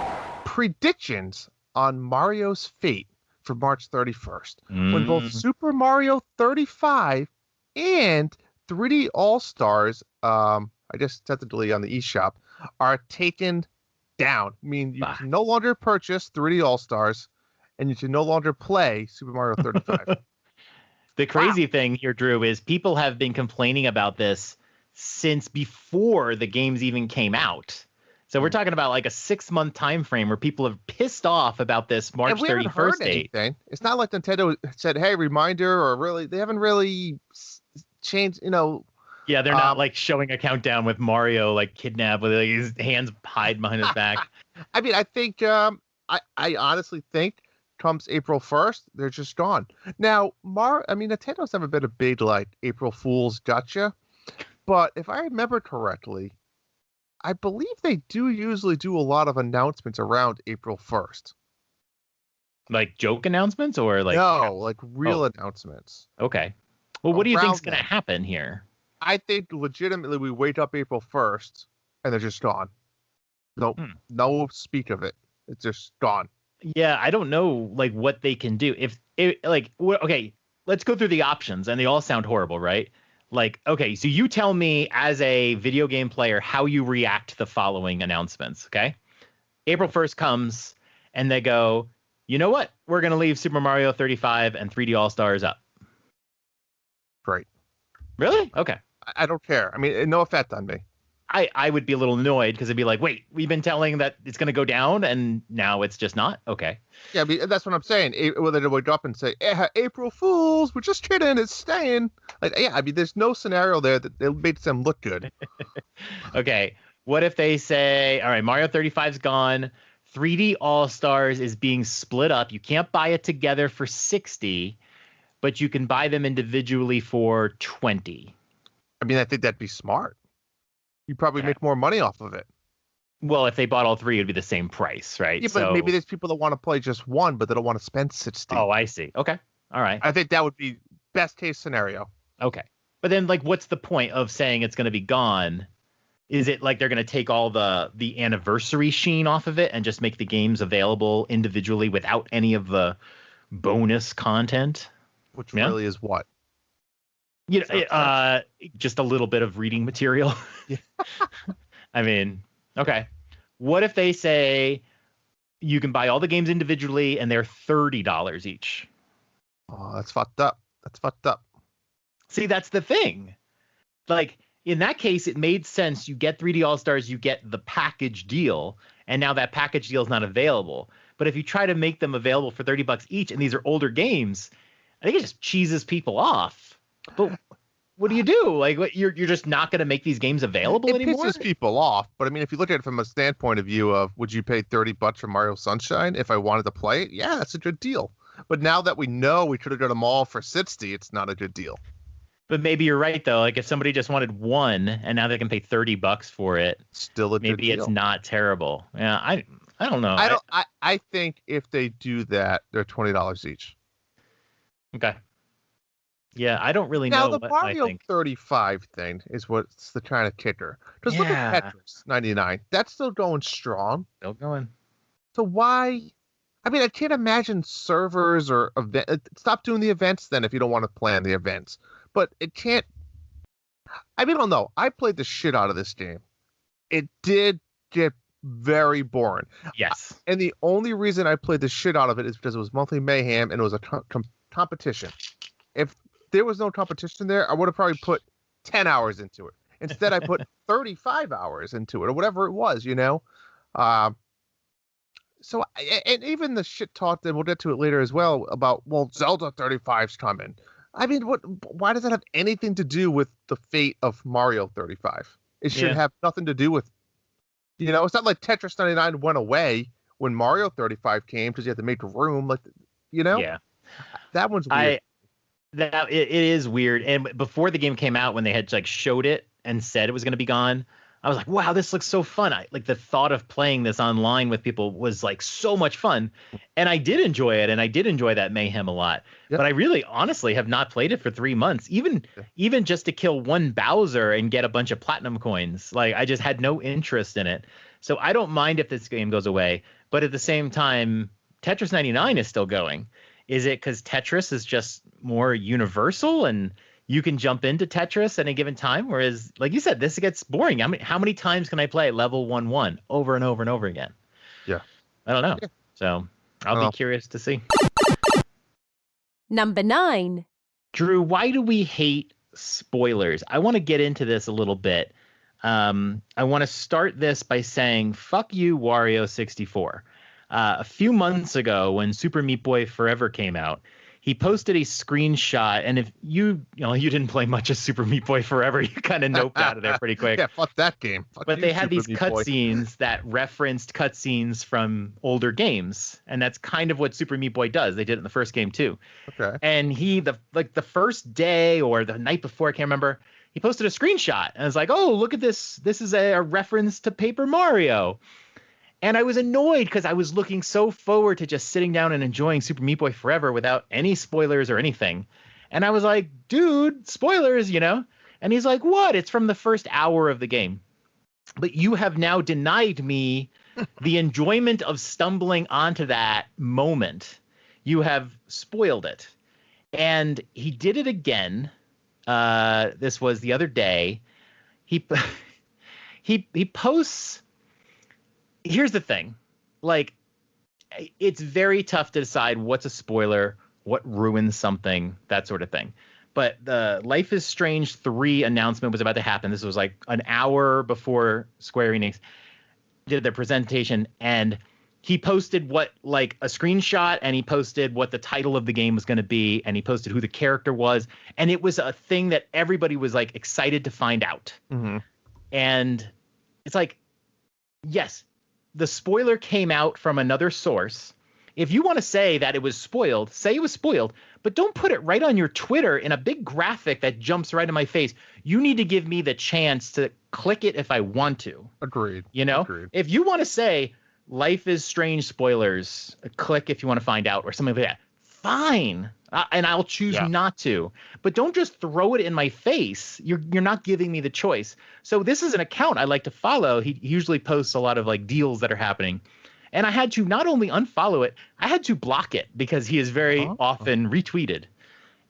Predictions on Mario's fate for March 31st. When both Super Mario 35 and 3D All-Stars, I just tentatively on the eShop, are taken down. I mean, you can no longer purchase 3D All-Stars, and you can no longer play Super Mario 35. The crazy thing here, Drew, is people have been complaining about this since before the games even came out. So we're talking about like a 6-month time frame where people have pissed off about this March 31st date. Anything. It's not like Nintendo said, hey, reminder, or really, they haven't really changed, Yeah, they're not like showing a countdown with Mario like kidnapped with his hands hide behind his back. I mean, I think, I honestly think comes April 1st, they're just gone. Now, Nintendo's never been a big, like, April Fool's gotcha. But if I remember correctly, I believe they do usually do a lot of announcements around April 1st. Like joke announcements or like... No, like real announcements. Okay. Well, what do you think's going to happen here? I think legitimately we wake up April 1st and they're just gone. No speak of it. It's just gone. Yeah, I don't know like what they can do. Okay, let's go through the options, and they all sound horrible, right? Like, okay, so you tell me as a video game player how you react to the following announcements, okay? April 1st comes, and they go, you know what? We're going to leave Super Mario 35 and 3D All-Stars up. Great. Really? Okay. I don't care. I mean, no effect on me. I would be a little annoyed because it'd be like, wait, we've been telling that it's going to go down and now it's just not? Okay. Yeah, that's what I'm saying. Whether they wake up and say, April Fools, we're just kidding, it's staying. Like, yeah, I mean, there's no scenario there that it makes them look good. Okay. What if they say, all right, Mario 35's gone. 3D All-Stars is being split up. You can't buy it together for $60, but you can buy them individually for $20. I mean, I think that'd be smart. You probably make more money off of it. Well, if they bought all three, it'd be the same price, right? Yeah, but maybe there's people that want to play just one, but they don't want to spend $60. Oh, I see. Okay. All right. I think that would be best case scenario. Okay. But then, like, what's the point of saying it's going to be gone? Is it like they're going to take all the anniversary sheen off of it and just make the games available individually without any of the bonus content? Which really is what? You know, just a little bit of reading material. Yeah. I mean, okay. What if they say you can buy all the games individually and they're $30 each? Oh, that's fucked up. That's fucked up. See, that's the thing. Like, in that case, it made sense. You get 3D All-Stars, you get the package deal, and now that package deal is not available. But if you try to make them available for $30 each, and these are older games, I think it just cheeses people off. But what do you do? Like, you're just not going to make these games available anymore? It pisses people off. But I mean, if you look at it from a standpoint of view of, would you pay $30 for Mario Sunshine if I wanted to play it? Yeah, that's a good deal. But now that we know we could have got them all for 60, it's not a good deal. But maybe you're right though. Like if somebody just wanted one and now they can pay $30 for it, still a good maybe deal. It's not terrible. Yeah, I don't know. I think if they do that, they're $20 each. Okay. Yeah, I don't really know. Now the Mario 35 thing is what's the kind of kicker. Because look at Tetris 99. That's still going strong. Still going. So why? I mean, I can't imagine servers or stop doing the events then if you don't want to plan the events. But it can't. I mean, I don't know. I played the shit out of this game. It did get very boring. Yes. And the only reason I played the shit out of it is because it was monthly Mayhem and it was a competition. If there was no competition there, I would have probably put 10 hours into it. Instead, I put 35 hours into it or whatever it was, you know? So, and even the shit talk, and we'll get to it later as well, about, well, Zelda 35's coming. I mean, why does that have anything to do with the fate of Mario 35? It should have nothing to do with, you know, it's not like Tetris 99 went away when Mario 35 came because you had to make room, like, you know? Yeah. That one's weird. It is weird. And before the game came out, when they had like showed it and said it was going to be gone, I was like, wow, this looks so fun. Like the thought of playing this online with people was like so much fun. And I did enjoy it. And I did enjoy that Mayhem a lot. Yep. But I really honestly have not played it for 3 months, even just to kill one Bowser and get a bunch of platinum coins. Like I just had no interest in it. So I don't mind if this game goes away. But at the same time, Tetris 99 is still going. Is it because Tetris is just more universal and you can jump into Tetris at a given time? Whereas, like you said, this gets boring. How many times can I play level 1-1 over and over and over again? Yeah. I don't know. Yeah. So I'll be curious to see. Number 9. Drew, why do we hate spoilers? I want to get into this a little bit. I want to start this by saying, fuck you, Wario 64. A few months ago, when Super Meat Boy Forever came out, he posted a screenshot, and if you didn't play much of Super Meat Boy Forever, you kind of noped out of there pretty quick. Yeah, fuck that game. But they had these cutscenes that referenced cutscenes from older games, and that's kind of what Super Meat Boy does. They did it in the first game too. Okay. And the first day or the night before, I can't remember, he posted a screenshot, and I was like, "Oh, look at this! This is a reference to Paper Mario." And I was annoyed because I was looking so forward to just sitting down and enjoying Super Meat Boy Forever without any spoilers or anything. And I was like, dude, spoilers, you know? And he's like, what? It's from the first hour of the game. But you have now denied me the enjoyment of stumbling onto that moment. You have spoiled it. And he did it again. This was the other day. He posts... Here's the thing, like, it's very tough to decide what's a spoiler, what ruins something, that sort of thing. But the Life is Strange 3 announcement was about to happen. This was like an hour before Square Enix did their presentation, and he posted a screenshot, and he posted what the title of the game was going to be, and he posted who the character was, and it was a thing that everybody was like excited to find out. Mm-hmm. And it's like, yes, the spoiler came out from another source. If you want to say that it was spoiled, say it was spoiled, but don't put it right on your Twitter in a big graphic that jumps right in my face. You need to give me the chance to click it if I want to. Agreed. You know, If you want to say Life is Strange spoilers, click if you want to find out or something like that. Fine. And I'll choose not to. But don't just throw it in my face. You're not giving me the choice. So this is an account I like to follow. He usually posts a lot of like deals that are happening. And I had to not only unfollow it, I had to block it because he is very often retweeted.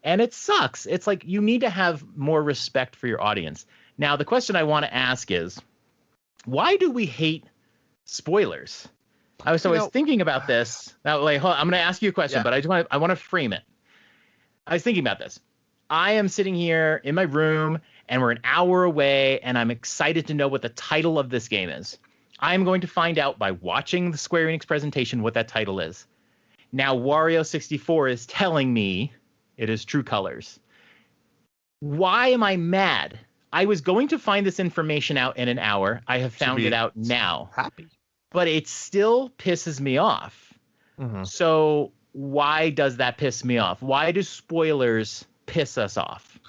And it sucks. It's like you need to have more respect for your audience. Now, the question I want to ask is, why do we hate spoilers? I was thinking about this. Now, I'm going to ask you a question, but I want to frame it. I was thinking about this. I am sitting here in my room, and we're an hour away, and I'm excited to know what the title of this game is. I'm going to find out by watching the Square Enix presentation what that title is. Now, Wario64 is telling me it is True Colors. Why am I mad? I was going to find this information out in an hour. I have found it out now. Happy. But it still pisses me off. Mm-hmm. So why does that piss me off? Why do spoilers piss us off?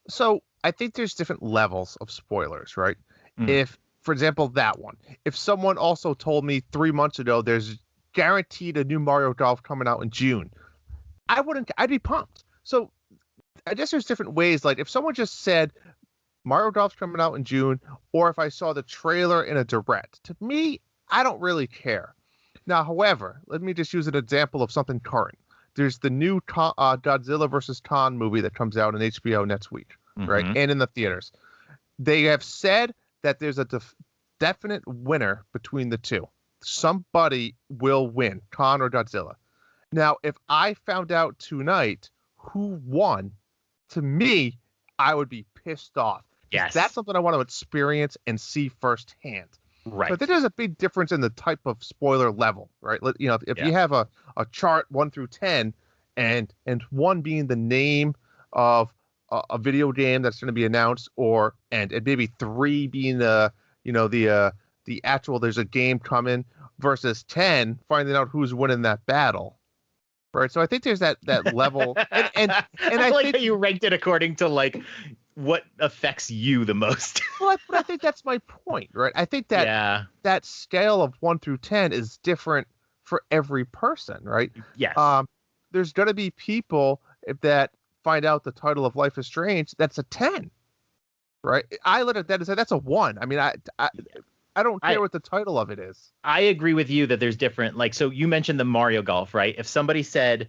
So I think there's different levels of spoilers, right? If, for example, that one, if someone also told me 3 months ago there's guaranteed a new Mario Golf coming out in June, I'd be pumped. So I guess there's different ways. Like if someone just said Mario Golf's coming out in June, or if I saw the trailer in a direct, to me, I don't really care. Now, however, let me just use an example of something current. There's the new Godzilla vs. Kong movie that comes out on HBO next week, right? And in the theaters. They have said that there's a definite winner between the two. Somebody will win, Kong or Godzilla. Now, if I found out tonight who won, to me, I would be pissed off. Yes. That's something I want to experience and see firsthand. Right. So I think there's a big difference in the type of spoiler level, right? You know, if you have a chart 1 through 10, and 1 being the name of a video game that's going to be announced, and maybe 3 being the actual there's a game coming, versus 10 finding out who's winning that battle, right? So I think there's that level, and I like how you ranked it according to like what affects you the most. Well, but I think that's my point, right? I think that that scale of 1 through 10 is different for every person, right? Yes. There's going to be people that find out the title of Life is Strange, that's a 10, right? I look at that and say that's a 1. I mean, I don't care what the title of it is. I agree with you that there's different, like, so you mentioned the Mario Golf, right? If somebody said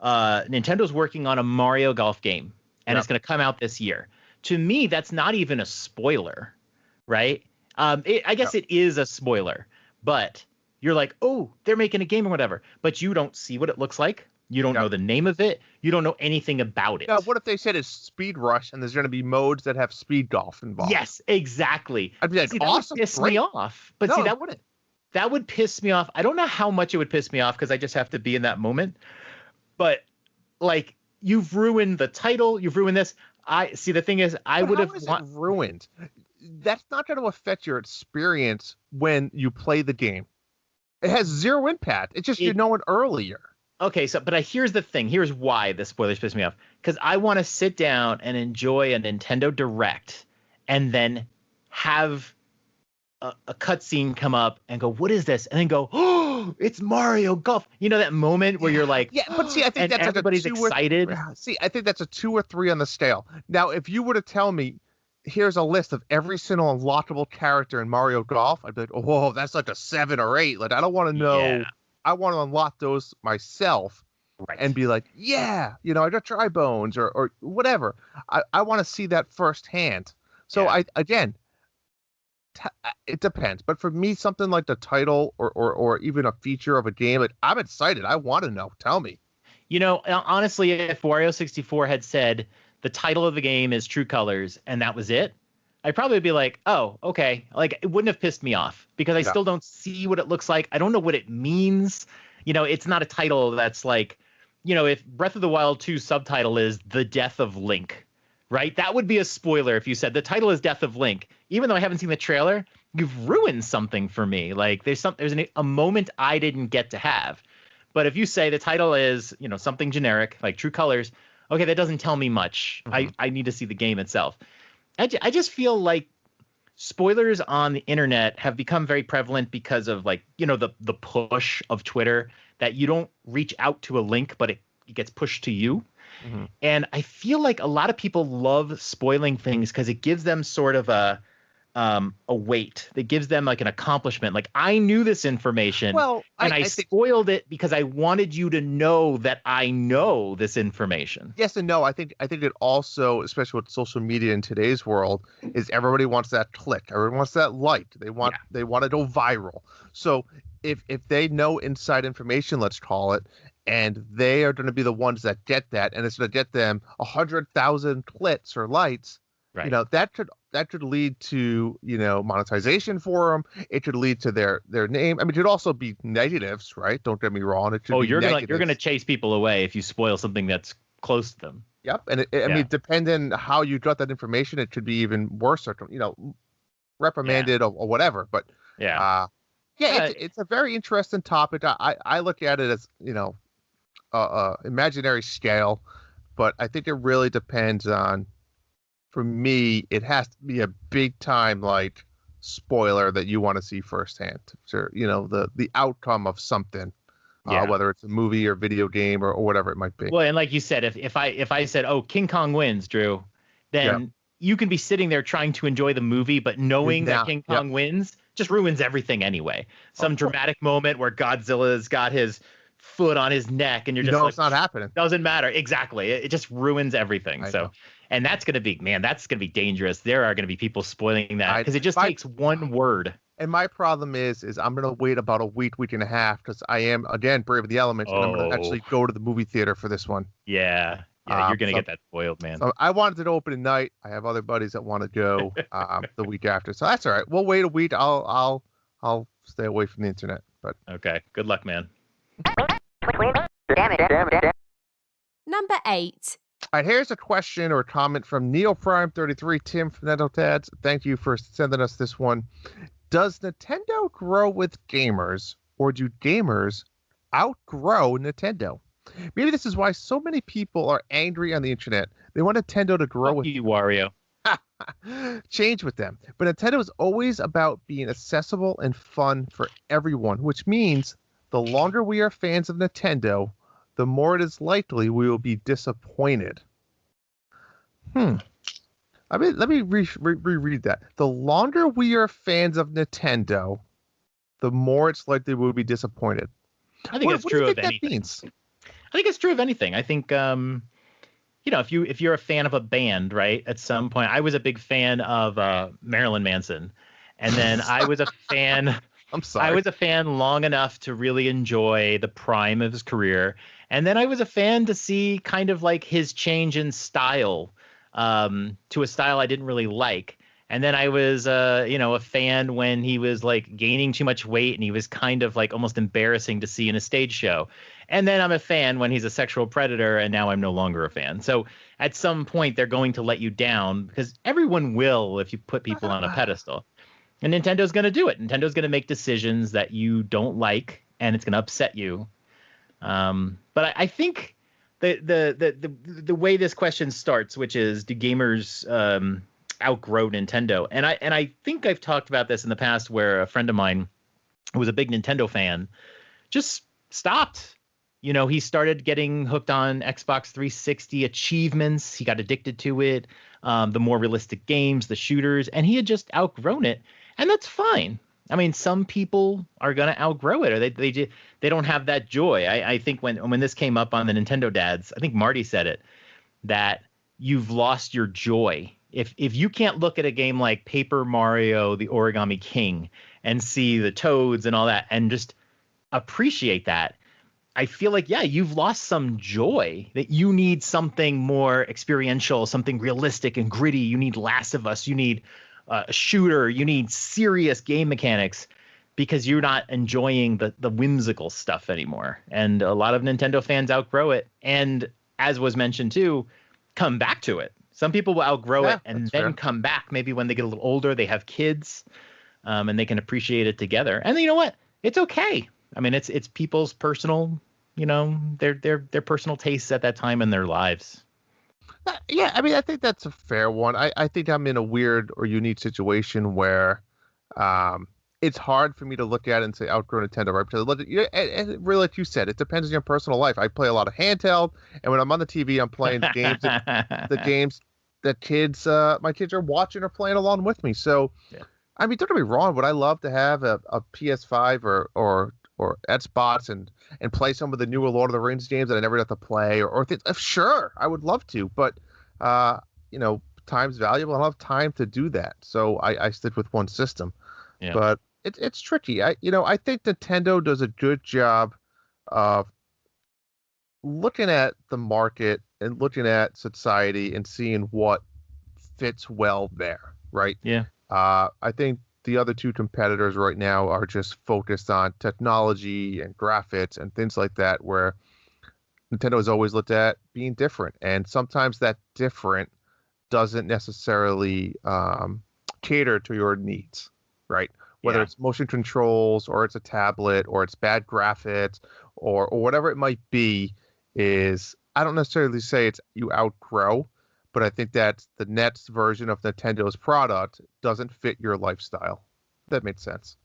Nintendo's working on a Mario Golf game and it's going to come out this year, to me, that's not even a spoiler, right? I guess it is a spoiler, but you're like, oh, they're making a game or whatever, but you don't see what it looks like. You don't know the name of it. You don't know anything about it. Now, what if they said it's Speed Rush and there's going to be modes that have speed golf involved? Yes, exactly. I'd be like, awesome, that would piss me off. But see, that would piss me off. I don't know how much it would piss me off because I just have to be in that moment. But like, you've ruined the title. You've ruined this. The thing is, I would have ruined. That's not going to affect your experience when you play the game. It has zero impact. It's just you know it earlier. Okay, but here's the thing. Here's why the spoilers piss me off. Because I want to sit down and enjoy a Nintendo Direct and then have a cutscene come up and go, what is this? And then go, oh, it's Mario Golf. You know that moment where you're like, yeah, but see, I think that's everybody's excited. I think that's a 2 or 3 on the scale. Now, if you were to tell me, here's a list of every single unlockable character in Mario Golf, I'd be like, oh, that's like a 7 or 8. Like, I don't want to know. Yeah. I want to unlock those myself and be like, yeah, I got Tri-Bones or whatever. I want to see that firsthand. So it depends. But for me, something like the title or even a feature of a game, like, I'm excited. I want to know. Tell me. Honestly, if Wario64 had said the title of the game is True Colors and that was it, I'd probably be like, oh, okay. Like, it wouldn't have pissed me off because I still don't see what it looks like. I don't know what it means. It's not a title that's like, if Breath of the Wild 2 subtitle is The Death of Link, right? That would be a spoiler if you said the title is Death of Link. Even though I haven't seen the trailer, you've ruined something for me. Like, there's a moment I didn't get to have. But if you say the title is, something generic, like True Colors, okay, that doesn't tell me much. Mm-hmm. I need to see the game itself. I just feel like spoilers on the internet have become very prevalent because of the push of Twitter that you don't reach out to a link, but it gets pushed to you. Mm-hmm. And I feel like a lot of people love spoiling things because it gives them sort of a weight. That gives them like an accomplishment. Like, I knew this information, and I spoiled it because I wanted you to know that I know this information. Yes and no. I think it also, especially with social media in today's world, is everybody wants that click. Everyone wants that like. They want to go viral. So if they know inside information, let's call it, and they are going to be the ones that get that, and it's going to get them 100,000 clicks or likes, Right. That should lead to monetization for them. It should lead to their name. I mean, it should also be negatives, right? Don't get me wrong. It should Oh, be you're gonna negatives. chase people away if you spoil something that's close to them. Yep. And I Yeah. mean, depending how you got that information, it should be even worse or Yeah. reprimanded or whatever. But Yeah. yeah, Uh, it's a very interesting topic. I look at it as imaginary scale, but I think it really depends on. For me, it has to be a big time like spoiler that you want to see firsthand. So, the outcome of something, yeah. whether it's a movie or video game or whatever it might be. Well, and like you said, if I said, "Oh, King Kong wins," Drew, Yeah. then you can be sitting there trying to enjoy the movie, but knowing that Now, King yep. Kong wins just ruins everything anyway. Some Of course. dramatic moment where Godzilla's got his foot on his neck, and you're just like, it's not happening. doesn't matter. Exactly. It just ruins everything. So, and that's gonna be dangerous. There are gonna be people spoiling that because it just takes one word. And my problem is I'm gonna wait about a week and a half because I am again brave of the elements, and I'm gonna actually go to the movie theater for this one. Yeah, you're gonna get that spoiled, man. So I wanted it to open at night. I have other buddies that want to go the week after, so that's all right. We'll wait a week. I'll stay away from the internet. But okay, good luck, man. Number 8. All right, here's a question or a comment from NeoPrime33. Tim from NettoTads. Thank you for sending us this one. Does Nintendo grow with gamers, or do gamers outgrow Nintendo? Maybe this is why so many people are angry on the internet. They want Nintendo to grow with you, Wario. Change with them. But Nintendo is always about being accessible and fun for everyone, which means the longer we are fans of Nintendo, the more it is likely we will be disappointed. Let me reread that. The longer we are fans of Nintendo, the more it's likely we'll be disappointed. I think it's true of anything. That means? I think it's true of anything. I think if you're a fan of a band, right? At some point, I was a big fan of Marilyn Manson, and then I was a fan. I'm sorry. I was a fan long enough to really enjoy the prime of his career, and then I was a fan to see kind of like his change in style to a style I didn't really like. And then I was, a fan when he was like gaining too much weight and he was kind of like almost embarrassing to see in a stage show. And then I'm a fan when he's a sexual predator, and now I'm no longer a fan. So at some point they're going to let you down, because everyone will if you put people on a pedestal. And Nintendo's going to do it. Nintendo's going to make decisions that you don't like, and it's going to upset you. But I think the way this question starts, which is, do gamers outgrow Nintendo? And I think I've talked about this in the past, where a friend of mine who was a big Nintendo fan just stopped. He started getting hooked on Xbox 360 achievements. He got addicted to it, the more realistic games, the shooters, and he had just outgrown it. And that's fine. I mean, some people are going to outgrow it, or they don't have that joy. I think when this came up on the Nintendo Dads, I think Marty said it, that you've lost your joy. If you can't look at a game like Paper Mario, the Origami King, and see the toads and all that and just appreciate that, I feel like, yeah, you've lost some joy, that you need something more experiential, something realistic and gritty. You need Last of Us. You need a shooter. You need serious game mechanics, because you're not enjoying the whimsical stuff anymore. And a lot of Nintendo fans outgrow it. And as was mentioned too, come back to it. Some people will outgrow it and then come back. Maybe when they get a little older, they have kids, and they can appreciate it together. And you know what? It's okay. I mean, it's people's personal, their personal tastes at that time in their lives. Yeah, I mean, I think that's a fair one. I think I'm in a weird or unique situation where it's hard for me to look at it and say outgrow Nintendo, right? Because and really, like you said, it depends on your personal life. I play a lot of handheld, and when I'm on the TV, I'm playing the games the games that my kids are watching or playing along with me. So, yeah. I mean, don't get me wrong. Would I love to have a PS5 or Xbox and play some of the newer Lord of the Rings games that I never got to play, or things? Sure, I would love to, but time's valuable. I don't have time to do that, so I stick with one system. Yeah. But it's tricky. I think Nintendo does a good job of looking at the market and looking at society and seeing what fits well there, right? Yeah. I think the other two competitors right now are just focused on technology and graphics and things like that, where Nintendo has always looked at being different, and sometimes that different doesn't necessarily cater to your needs, right? Whether it's motion controls or it's a tablet or it's bad graphics or whatever it might be, is I don't necessarily say it's you outgrow, but I think that the next version of Nintendo's product doesn't fit your lifestyle. That makes sense.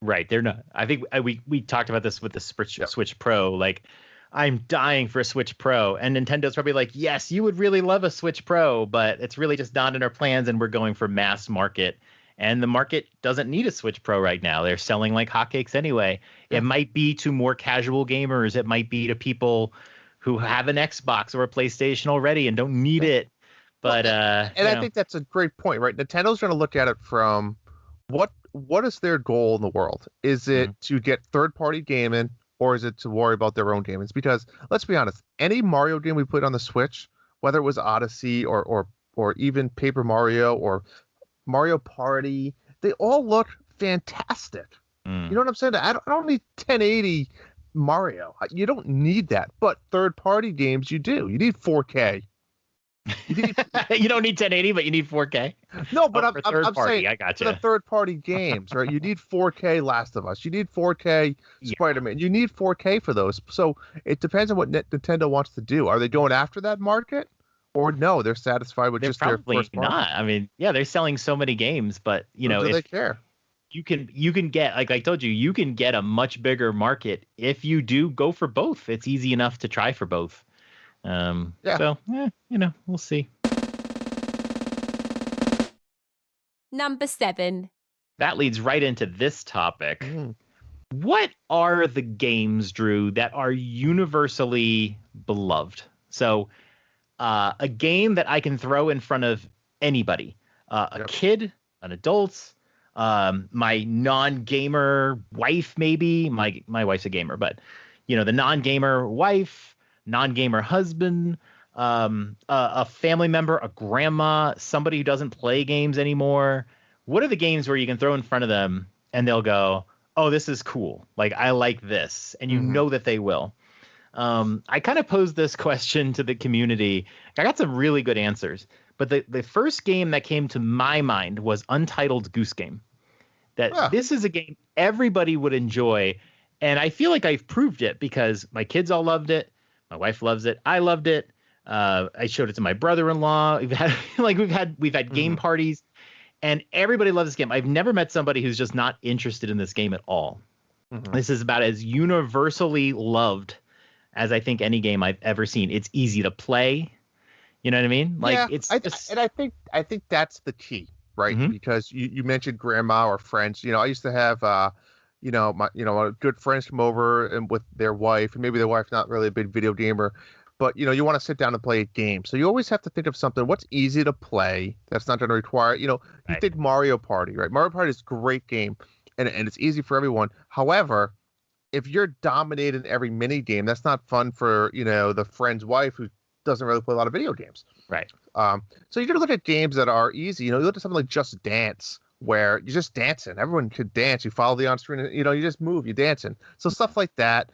Right. They're not. I think we talked about this with the Switch Pro. Like, I'm dying for a Switch Pro, and Nintendo's probably like, yes, you would really love a Switch Pro, but it's really just not in our plans, and we're going for mass market. And the market doesn't need a Switch Pro right now. They're selling like hotcakes anyway. Yeah. It might be to more casual gamers. It might be to people who have an Xbox or a PlayStation already and don't need it. But I think that's a great point, right? Nintendo's going to look at it from what is their goal in the world? Is it to get third-party gaming, or is it to worry about their own gaming? Because let's be honest, any Mario game we put on the Switch, whether it was Odyssey or even Paper Mario or Mario Party, they all look fantastic. You know what I'm saying? I don't need 1080 Mario. You don't need that. But third-party games, you do. You need 4K. You don't need 1080, but you need 4K. No, but I'm saying I gotcha. For the third-party games, right? You need 4K Last of Us. You need 4K Spider-Man. You need 4K for those. So it depends on what Nintendo wants to do. Are they going after that market? Or no, they're satisfied with just their first market. Not. I mean, yeah, they're selling so many games, but you know, do they care? You can get, like I told you, you can get a much bigger market if you do go for both. It's easy enough to try for both. So we'll see. Number 7. That leads right into this topic. What are the games, Drew, that are universally beloved? So a game that I can throw in front of anybody, a kid, an adult, my non-gamer wife, maybe. My wife's a gamer, but the non-gamer wife, non-gamer husband, a family member, a grandma, somebody who doesn't play games anymore. What are the games where you can throw in front of them and they'll go, oh, this is cool. Like, I like this. And you know that they will. I kind of posed this question to the community. I got some really good answers. But the first game that came to my mind was Untitled Goose Game. This is a game everybody would enjoy. And I feel like I've proved it because my kids all loved it. My wife loves it. I loved it. I showed it to my brother-in-law. We've had game parties, and everybody loves this game. I've never met somebody who's just not interested in this game at all. This is about as universally loved as I think any game I've ever seen. It's easy to play. You know what I mean? I think that's the key, right? Because you mentioned grandma or friends. I used to have my good friends come over and with their wife, and maybe their wife's not really a big video gamer, but you want to sit down and play a game. So you always have to think of something what's easy to play that's not going to require, you think Mario Party, right? Mario Party is a great game and it's easy for everyone. However, if you're dominating every mini game, that's not fun for, the friend's wife who doesn't really play a lot of video games. Right. So you're going to look at games that are easy. You look at something like Just Dance, where you're just dancing. Everyone could dance. You follow the on-screen, you just move, you're dancing. So stuff like that.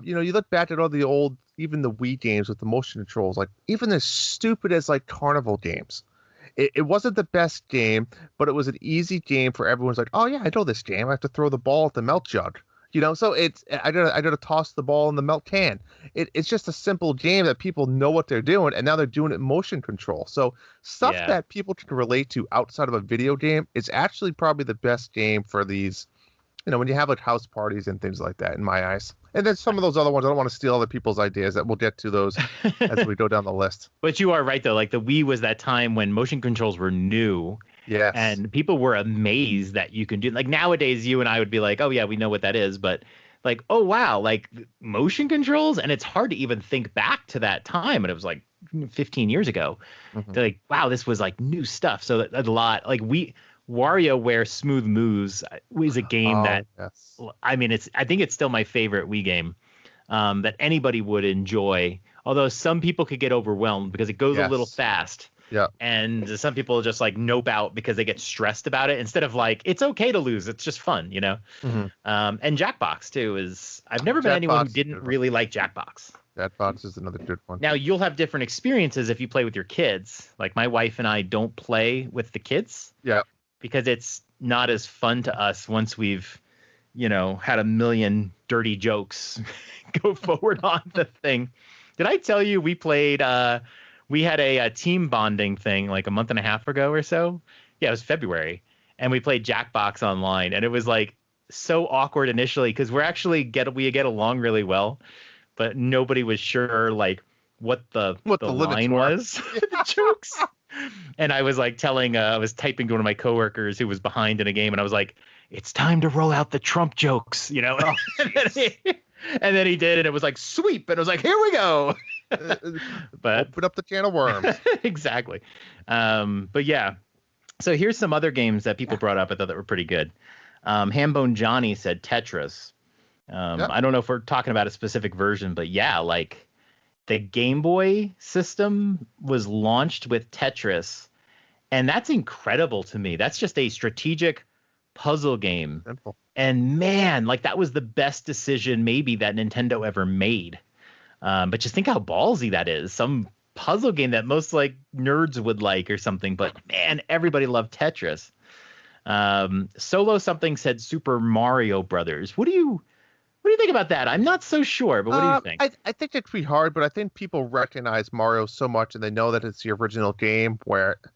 You look back at all the old, even the Wii games with the motion controls, like even as stupid as like carnival games. It wasn't the best game, but it was an easy game for everyone's like, oh yeah, I know this game. I have to throw the ball at the melt jug. So I gotta toss the ball in the milk can. It's just a simple game that people know what they're doing, and now they're doing it in motion control. So stuff that people can relate to outside of a video game is actually probably the best game for these, when you have like house parties and things like that, in my eyes. And then some of those other ones, I don't want to steal other people's ideas. That we'll get to those as we go down the list. But you are right though. Like the Wii was that time when motion controls were new. Yes. And people were amazed that you can do, like, nowadays you and I would be like, oh yeah, we know what that is, but like, oh wow, like motion controls, and it's hard to even think back to that time, and it was like 15 years ago. They're like, wow, this was like new stuff. So a lot, like WarioWare Smooth Moves was a game I think it's still my favorite Wii game that anybody would enjoy. Although some people could get overwhelmed because it goes a little fast. Yeah. And some people just like nope out because they get stressed about it instead of like, it's okay to lose. It's just fun, you know? And Jackbox too I've never met anyone who didn't really like Jackbox. Jackbox is another good one. Now you'll have different experiences if you play with your kids. Like my wife and I don't play with the kids. Yeah. Because it's not as fun to us once we've, had a million dirty jokes go forward on the thing. Did I tell you we played, we had a team bonding thing like a month and a half ago or so? Yeah, it was February. And we played Jackbox online. And it was like so awkward initially because we get along really well. But nobody was sure like what the line was. The jokes. And I was like I was typing to one of my coworkers who was behind in a game, and I was like, it's time to roll out the Trump jokes, Oh, and then he did, and it was like sweep, and I was like, here we go. But open up the can of worms. Exactly. But yeah. So here's some other games that people brought up I thought that were pretty good. Hambone Johnny said Tetris. I don't know if we're talking about a specific version, but yeah, like the Game Boy system was launched with Tetris, and that's incredible to me. That's just a strategic puzzle game. Simple. And man, like that was the best decision maybe that Nintendo ever made. But just think how ballsy that is. Some puzzle game that most like nerds would like or something, but man, everybody loved Tetris. Solo something said Super Mario Brothers. What do you think about that? I'm not so sure, but what do you think? I think it could be hard, but I think people recognize Mario so much and they know that it's the original game where I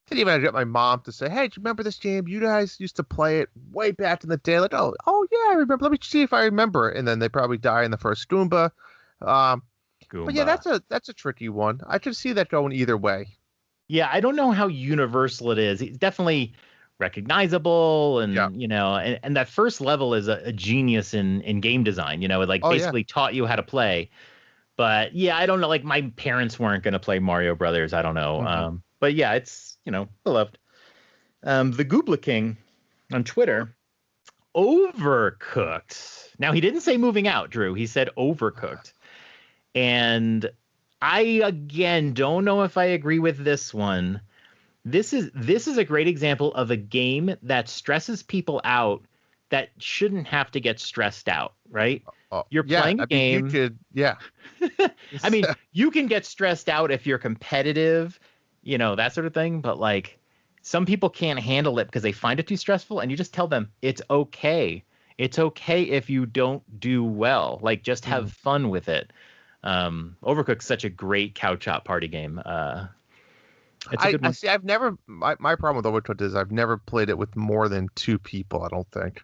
didn't even get my mom to say, hey, do you remember this game? You guys used to play it way back in the day. Like, oh yeah, I remember. Let me see if I remember. And then they probably die in the first Goomba. But yeah, that's a tricky one. I could see that going either way. Yeah, I don't know how universal it is. It's definitely recognizable, and and that first level is a genius in game design. It basically taught you how to play. But yeah, I don't know. Like my parents weren't going to play Mario Brothers. I don't know. But yeah, it's beloved. The Goobla King on Twitter, Overcooked. Now he didn't say moving out, Drew. He said Overcooked, and I again don't know if I agree with this one. This is a great example of a game that stresses people out that shouldn't have to get stressed out, right? You're playing a game. I mean, you can get stressed out if you're competitive, that sort of thing. But like some people can't handle it because they find it too stressful. And you just tell them it's okay. It's okay if you don't do well. Like just have fun with it. Overcooked's such a great couch hop party game. I see. I've never. My problem with Overcooked is I've never played it with more than two people. I don't think.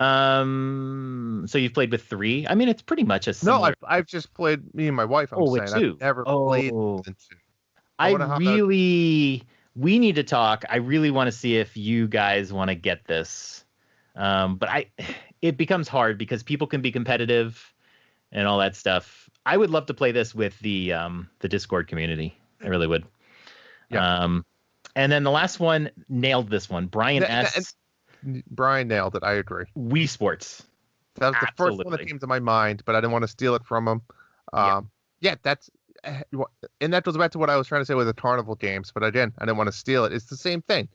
So you've played with three? I mean, it's pretty much a similar... No, I've just played me and my wife. With two. I've never played more than two. We need to talk. I really want to see if you guys want to get this. But it becomes hard because people can be competitive and all that stuff. I would love to play this with the Discord community. I really would. Yeah. And then the last one nailed this one. Brian S. Brian nailed it. I agree. Wii Sports. That was the first one that came to my mind, but I didn't want to steal it from him. That's and that goes back to what I was trying to say with the carnival games. But again, I didn't want to steal it. It's the same thing.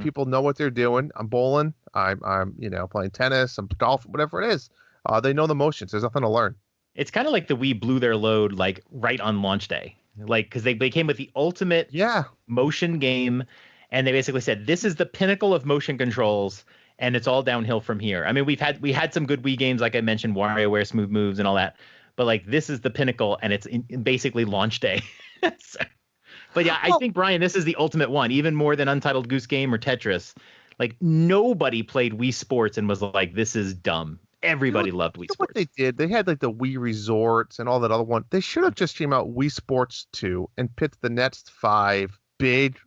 People know what they're doing. I'm bowling. I'm playing tennis. I'm golf. Whatever it is. They know the motions. There's nothing to learn. It's kind of like the Wii blew their load like right on launch day. Like, because they came with the ultimate motion game, and they basically said, this is the pinnacle of motion controls, and it's all downhill from here. I mean, we had some good Wii games, like I mentioned, WarioWare, Smooth Moves, and all that, but like this is the pinnacle, and it's basically launch day. But yeah, I think, Brian, this is the ultimate one, even more than Untitled Goose Game or Tetris. Like, nobody played Wii Sports and was like, this is dumb. Everybody loved Wii Sports. What they did, they had like the Wii Resorts and all that other one. They should have just came out Wii Sports 2 and picked the next 5 big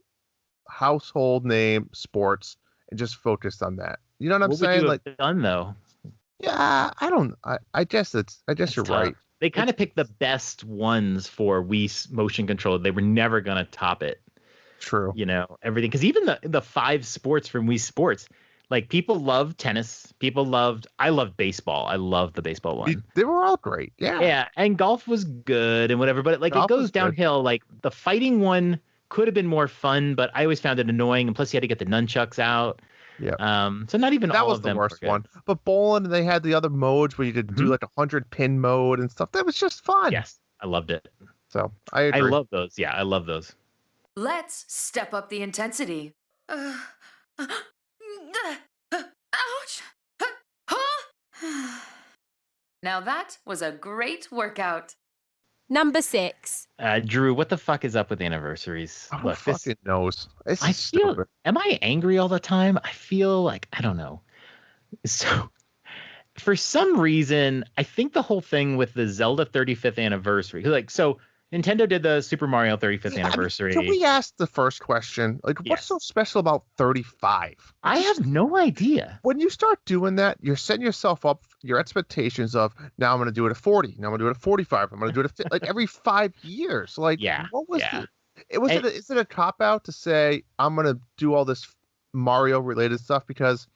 household name sports and just focused on that. You know what I'm saying? What would you have done though? Yeah, I guess you're right. They kind of picked the best ones for Wii motion control. They were never gonna top it. True. Everything, because even the 5 sports from Wii Sports, Like people loved tennis. I loved baseball. I loved the baseball one. They were all great. Yeah. Yeah, and golf was good and whatever, but like it Golf was goes good. downhill. Like the fighting one could have been more fun, but I always found it annoying. And plus, you had to get the nunchucks out. Yeah. So not even That all was of the them worst were one. But bowling, they had the other modes where you could do Mhm. like 100 pin mode and stuff. That was just fun. Yes, I loved it. So I I agree. love those. Yeah, I love those. Let's step up the intensity. Ouch! Now that was a great workout. Number 6. Drew, what the fuck is up with anniversaries? Who Look, this, fucking knows? This I is feel. stupid. Am I angry all the time? I feel like I don't know. So, for some reason, I think the whole thing with the Zelda 35th anniversary, like, so Nintendo did the Super Mario 35th Yeah, I mean, anniversary. can we ask the first question? Like, Yes. what's so special about 35? I have no idea. When you start doing that, you're setting yourself up your expectations of now I'm going to do it at 40. Now I'm going to do it at 45. I'm going to do it at like every 5 years. Like, Yeah, what was yeah. is it a cop out to say I'm going to do all this Mario related stuff because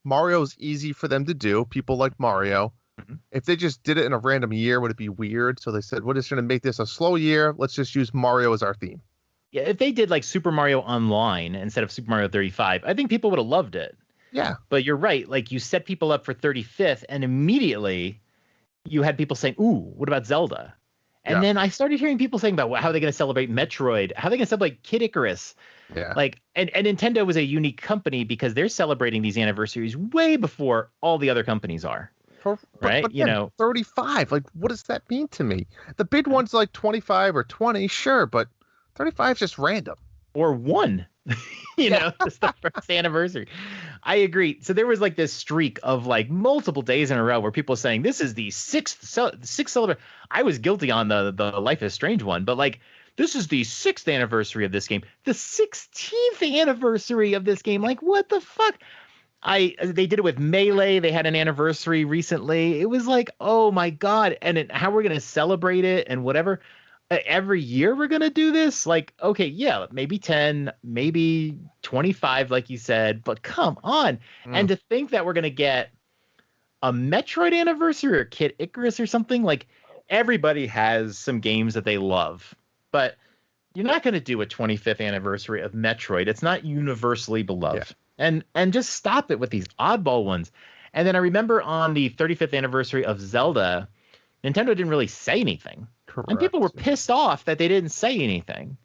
Mario's easy for them to do. People like Mario. Mhm. If they just did it in a random year, would it be weird? So they said, we're just going to make this a slow year. Let's just use Mario as our theme. Yeah, if they did like Super Mario Online instead of Super Mario 35, I think people would have loved it. Yeah. But you're right. Like you set people up for 35th, and immediately you had people saying, "Ooh, what about Zelda?" And Yeah. then I started hearing people saying about how are they going to celebrate Metroid? How are they going to celebrate Kid Icarus? Yeah. Like, and Nintendo was a unique company because they're celebrating these anniversaries way before all the other companies are. Right? But You again, know. 35. Like, what does that mean to me? The big one's like 25 or 20, sure, but 35 is just random. Or one, know, just the first anniversary. I agree. So there was like this streak of like multiple days in a row where people saying this is the sixth celebration. I was guilty on the Life is Strange one, but like this is the 6th anniversary of this game, the 16th anniversary of this game. Like what the fuck? They did it with Melee. They had an anniversary recently. It was like, oh my god! And how we're gonna celebrate it and whatever. Every year we're gonna do this. Like, okay, yeah, maybe 10, maybe 25, like you said. But come on! And to think that we're gonna get a Metroid anniversary or Kid Icarus or something, like everybody has some games that they love, but you're not gonna do a 25th anniversary of Metroid. It's not universally beloved. Yeah. And just stop it with these oddball ones. And then I remember on the 35th anniversary of Zelda, Nintendo didn't really say anything. Correct. And people were pissed off that they didn't say anything.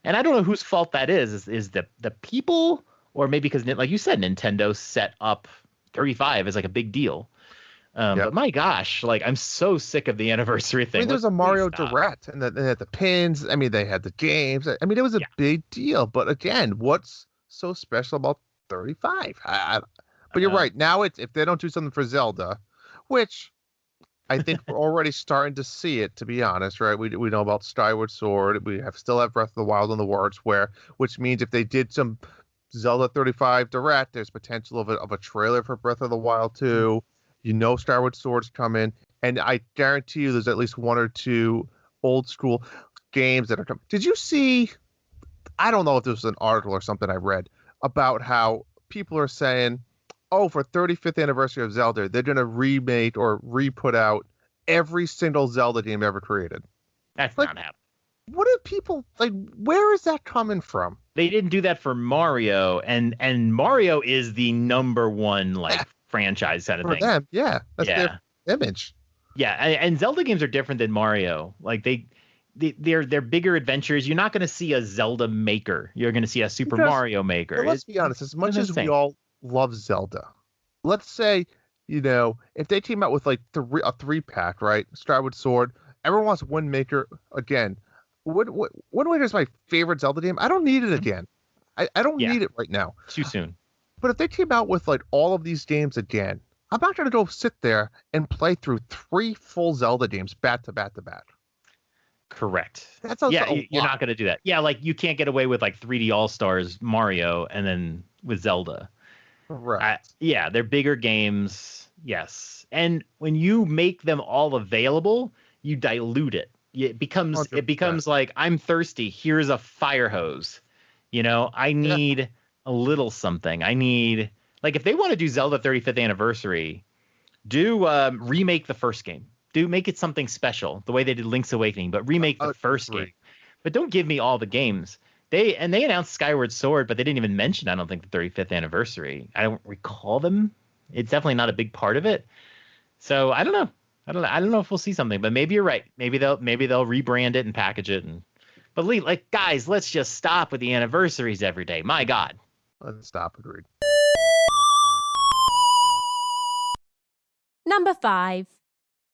And I don't know whose fault that is. Is the people, or maybe because, like you said, Nintendo set up 35 as like a big deal. But my gosh, like I'm so sick of the anniversary thing. I mean, there's a Mario Direct, and they had the pins. I mean, they had the games. I mean, it was a big deal. But again, what's so special about 35? But you're right. Now if they don't do something for Zelda, which I think we're already starting to see it, to be honest, right? We know about Skyward Sword. We still have Breath of the Wild in the works, which means if they did some Zelda 35 Direct, there's potential of a trailer for Breath of the Wild 2. You know Skyward Sword's coming, and I guarantee you there's at least 1 or 2 old school games that are coming. Did you see? I don't know if this was an article or something I read about how people are saying, oh, for 35th anniversary of Zelda, they're going to remake or re-put out every single Zelda game ever created. That's like, not happening. What do people like? Where is that coming from? They didn't do that for Mario, and Mario is the number one like franchise kind of For thing. them, yeah, that's their image. Yeah, and Zelda games are different than Mario. Like they're bigger adventures. You're not going to see a Zelda Maker. You're going to see a Super Mario Maker. Let's be honest. As much as we all love Zelda, let's say if they came out with like a 3-pack, right? Skyward Sword. Everyone wants Wind Maker again. Wind Waker is my favorite Zelda game. I don't need it again. I don't need it right now. Too soon. But if they came out with like all of these games again, I'm not going to go sit there and play through 3 full Zelda games back to back to back. Correct. That's you're not going to do that. Yeah, like you can't get away with like 3D All-Stars Mario and then with Zelda. Right. Yeah, they're bigger games. Yes. And when you make them all available, you dilute it. It becomes 100%. Like, I'm thirsty. Here's a fire hose. I need a little something. I need Like if they want to do Zelda 35th anniversary, do remake the first game. Do make it something special, the way they did Link's Awakening, but remake the first game. But don't give me all the games. They announced Skyward Sword, but they didn't even mention, I don't think, the 35th anniversary. I don't recall them. It's definitely not a big part of it. So I don't know. I don't know if we'll see something, but maybe you're right. Maybe they'll rebrand it and package it. But like, guys, let's just stop with the anniversaries every day. My God. Let's stop. Agreed. Number 5.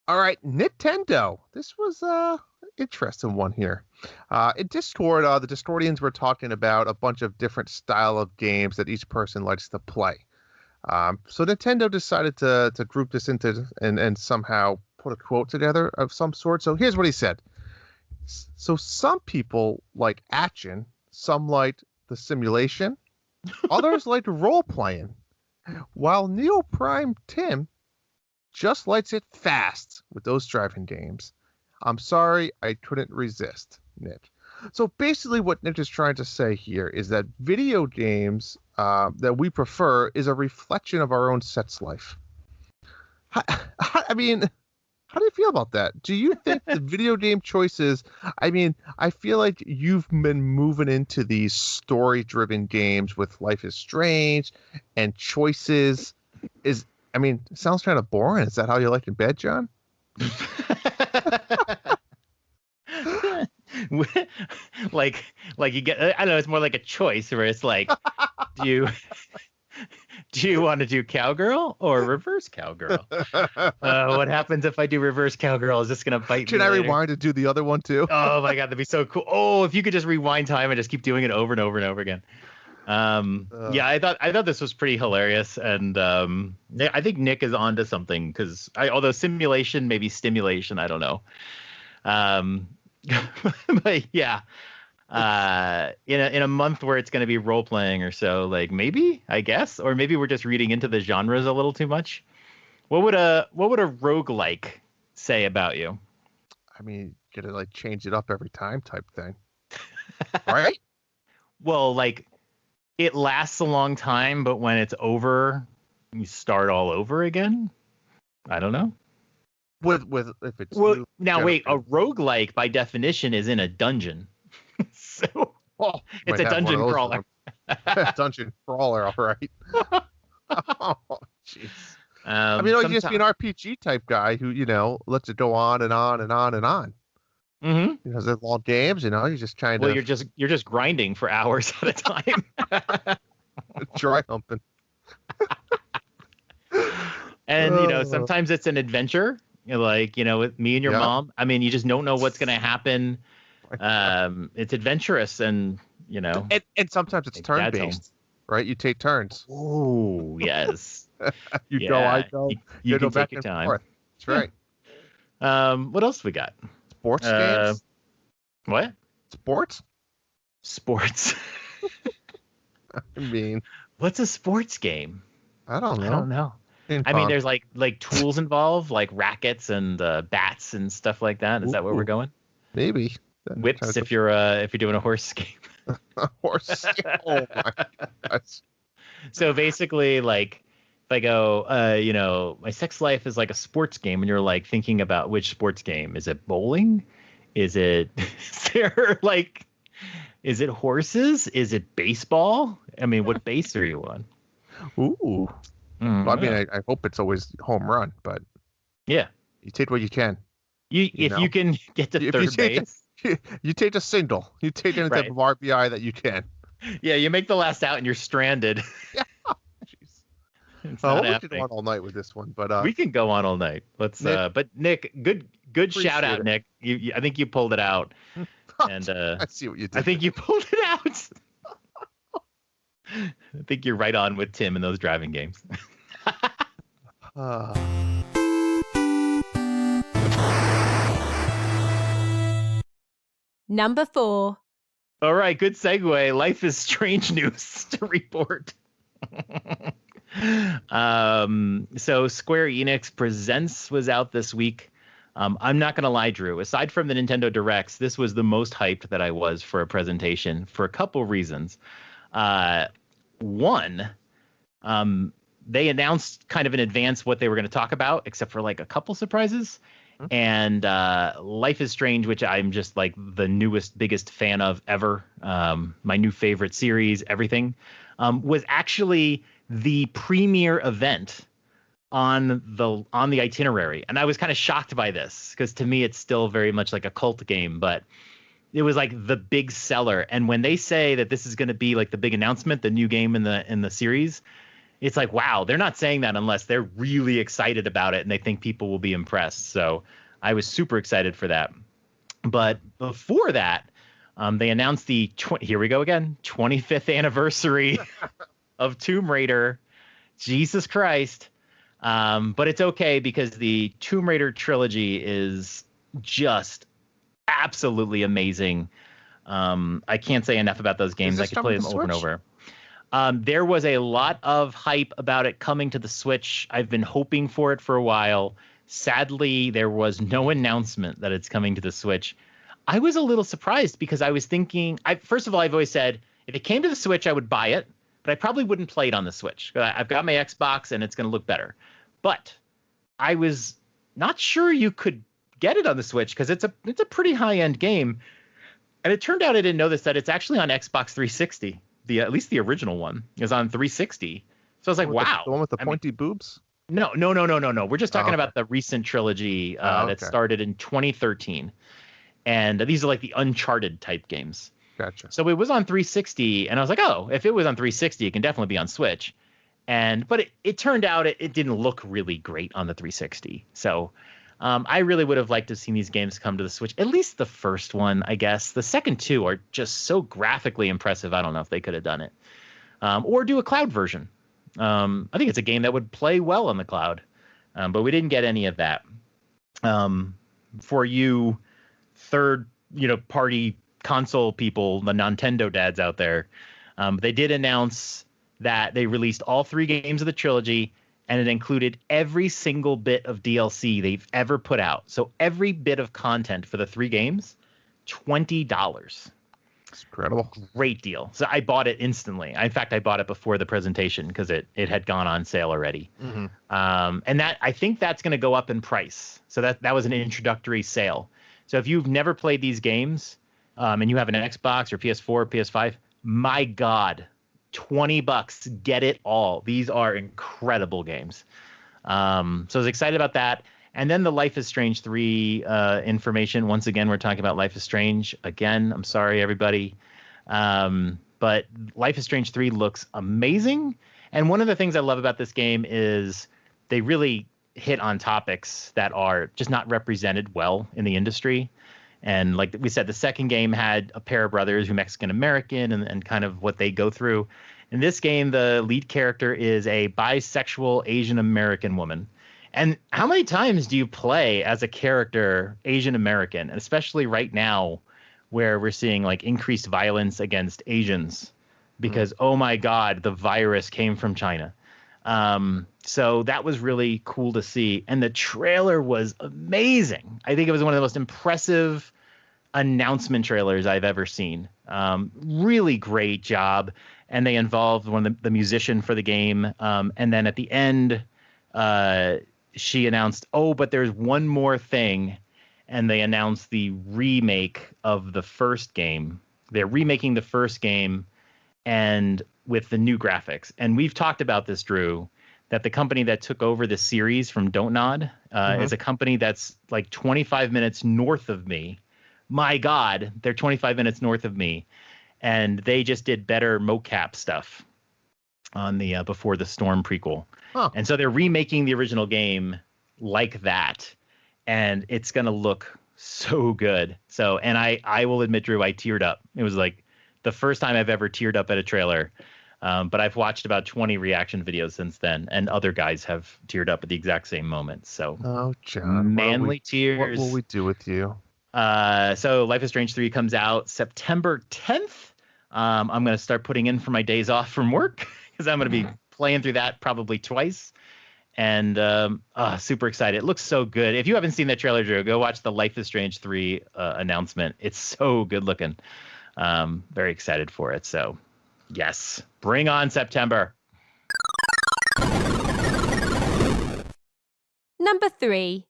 All right, Nintendo. This was an interesting one here. In Discord, the Discordians were talking about a bunch of different style of games that each person likes to play. So Nintendo decided to group this into and somehow put a quote together of some sort. So here's what he said. So some people like action, some like the simulation, others like role playing, while Neo Prime Tim just likes it fast with those driving games. I'm sorry, I couldn't resist, Nick. So basically what Nick is trying to say here is that video games that we prefer is a reflection of our own sex life. I mean, how do you feel about that? Do you think the video game choices, I mean, I feel like you've been moving into these story-driven games with Life is Strange and choices is, I mean, it sounds kind of boring. Is that how you like in bed, John? like you get, I don't know, it's more like a choice where it's like, do you want to do cowgirl or reverse cowgirl? What happens if I do reverse cowgirl? Is this gonna bite me? Can I later? rewind to do the other one too? Oh my God, that'd be so cool. Oh, if you could just rewind time and just keep doing it over and over and over again. Yeah, I thought this was pretty hilarious, and I think Nick is onto something because although simulation, maybe stimulation, I don't know. But yeah, in a month where it's going to be role playing or so, like maybe, I guess, or maybe we're just reading into the genres a little too much. What would a roguelike say about you? I mean, get to like change it up every time type thing, right? Well, like it lasts a long time, but when it's over, you start all over again. I don't know. With if it's now wait, a roguelike by definition is in a dungeon. So it's a dungeon crawler. Dungeon crawler, all right. Oh, jeez. I mean, you just be an RPG type guy who, lets it go on and on and on and on. Mm-hmm. There's long games, you're just trying to. Well, you're just grinding for hours at a time. Dry humping. And sometimes it's an adventure. With me and your mom. I mean, you just don't know what's going to happen. It's adventurous, and and sometimes it's turn based, right? You take turns. Oh yes. You go, I go. You go can back take your and time. Forth. That's right. What else we got? Sports games. What? Sports. I mean, what's a sports game? I don't know. I mean, there's like tools involved, like rackets and bats and stuff like that. Is that where we're going? Maybe. Whips if you're doing a horse game. A horse. Oh my gosh. So basically, like, if I go, my sex life is like a sports game, and you're like thinking about which sports game. Is it bowling? Is it is it horses? Is it baseball? I mean, what base are you on? Ooh. Well, I mean, I hope it's always home run, but yeah, you take what you can. If you can get to third base, you take a single. You take any type of RBI that you can. Yeah, you make the last out and you're stranded. Yeah. Jeez. We could go on all night with this one, but we can go on all night. Let's. Nick, but Nick, good shout out, Nick. I think you pulled it out. And I see what you did. I think you pulled it out. I think you're right on with Tim in those driving games. Number 4. All right, good segue. Life is Strange news to report. So Square Enix Presents was out this week. I'm not going to lie, Drew. Aside from the Nintendo Directs, this was the most hyped that I was for a presentation for a couple reasons. One, They announced kind of in advance what they were going to talk about, except for like a couple surprises. And Life is Strange, which I'm just like the newest, biggest fan of ever. My new favorite series, everything, was actually the premiere event on the itinerary. And I was kind of shocked by this because to me, it's still very much like a cult game, but it was like the big seller. And when they say that this is going to be like the big announcement, the new game in the series, it's like, wow, they're not saying that unless they're really excited about it and they think people will be impressed. So I was super excited for that. But before that, they announced the here we go again, 25th anniversary of Tomb Raider. Jesus Christ. But it's okay because the Tomb Raider trilogy is just absolutely amazing. I can't say enough about those games. I could play them over and over. There was a lot of hype about it coming to the Switch. I've been hoping for it for a while. Sadly, there was no announcement that it's coming to the Switch. I was a little surprised because I was thinking, first of all, I've always said, if it came to the Switch, I would buy it, but I probably wouldn't play it on the Switch. I've got my Xbox and it's going to look better. But I was not sure you could get it on the Switch because it's a pretty high-end game. And it turned out I didn't know this, that it's actually on Xbox 360. At least the original one is on 360. So I was like, wow. The one with the pointy boobs? No. We're just talking about the recent trilogy that started in 2013. And these are like the Uncharted type games. Gotcha. So it was on 360, and I was like, oh, if it was on 360, it can definitely be on Switch. But it turned out it didn't look really great on the 360. So I really would have liked to have seen these games come to the Switch. At least the first one, I guess. The second two are just so graphically impressive. I don't know if they could have done it. Or do a cloud version. I think it's a game that would play well on the cloud. But we didn't get any of that. For you third, party console people, the Nintendo dads out there, they did announce that they released all 3 games of the trilogy, and it included every single bit of DLC they've ever put out. So every bit of content for the 3 games, $20. It's incredible. Great deal. So I bought it instantly. In fact, I bought it before the presentation because it had gone on sale already. Mm-hmm. And I think that's going to go up in price. So that was an introductory sale. So if you've never played these games and you have an Xbox or PS4 or PS5, my God, $20, get it all. These are incredible games. So I was excited about that. And then the Life is Strange 3 information. Once again, we're talking about Life is Strange. Again, I'm sorry, everybody. But Life is Strange 3 looks amazing. And one of the things I love about this game is they really hit on topics that are just not represented well in the industry. And like we said, the second game had a pair of brothers who are Mexican-American and kind of what they go through. In this game, the lead character is a bisexual Asian-American woman. And how many times do you play as a character Asian-American, and especially right now where we're seeing like increased violence against Asians because, oh my God, the virus came from China. So that was really cool to see. And the trailer was amazing. I think it was one of the most impressive announcement trailers I've ever seen. Really great job. And they involved the musician for the game. And then at the end, she announced, but there's one more thing. And they announced the remake of the first game. They're remaking the first game and with the new graphics. And we've talked about this, Drew, that the company that took over the series from Don't Nod is a company that's like 25 minutes north of me. My God, they're 25 minutes north of me. And they just did better mocap stuff on the Before the Storm prequel. Huh. And so they're remaking the original game like that. And it's going to look so good. So, and I will admit, Drew, I teared up. It was like the first time I've ever teared up at a trailer. But I've watched about 20 reaction videos since then, and other guys have teared up at the exact same moment. So, John, manly tears. What will we do with you? So Life is Strange 3 comes out September 10th. I'm going to start putting in for my days off from work because I'm going to be playing through that probably twice. And super excited. It looks so good. If you haven't seen that trailer, Drew, go watch the Life is Strange 3 announcement. It's so good looking. Very excited for it. So, yes, bring on September. Number 3.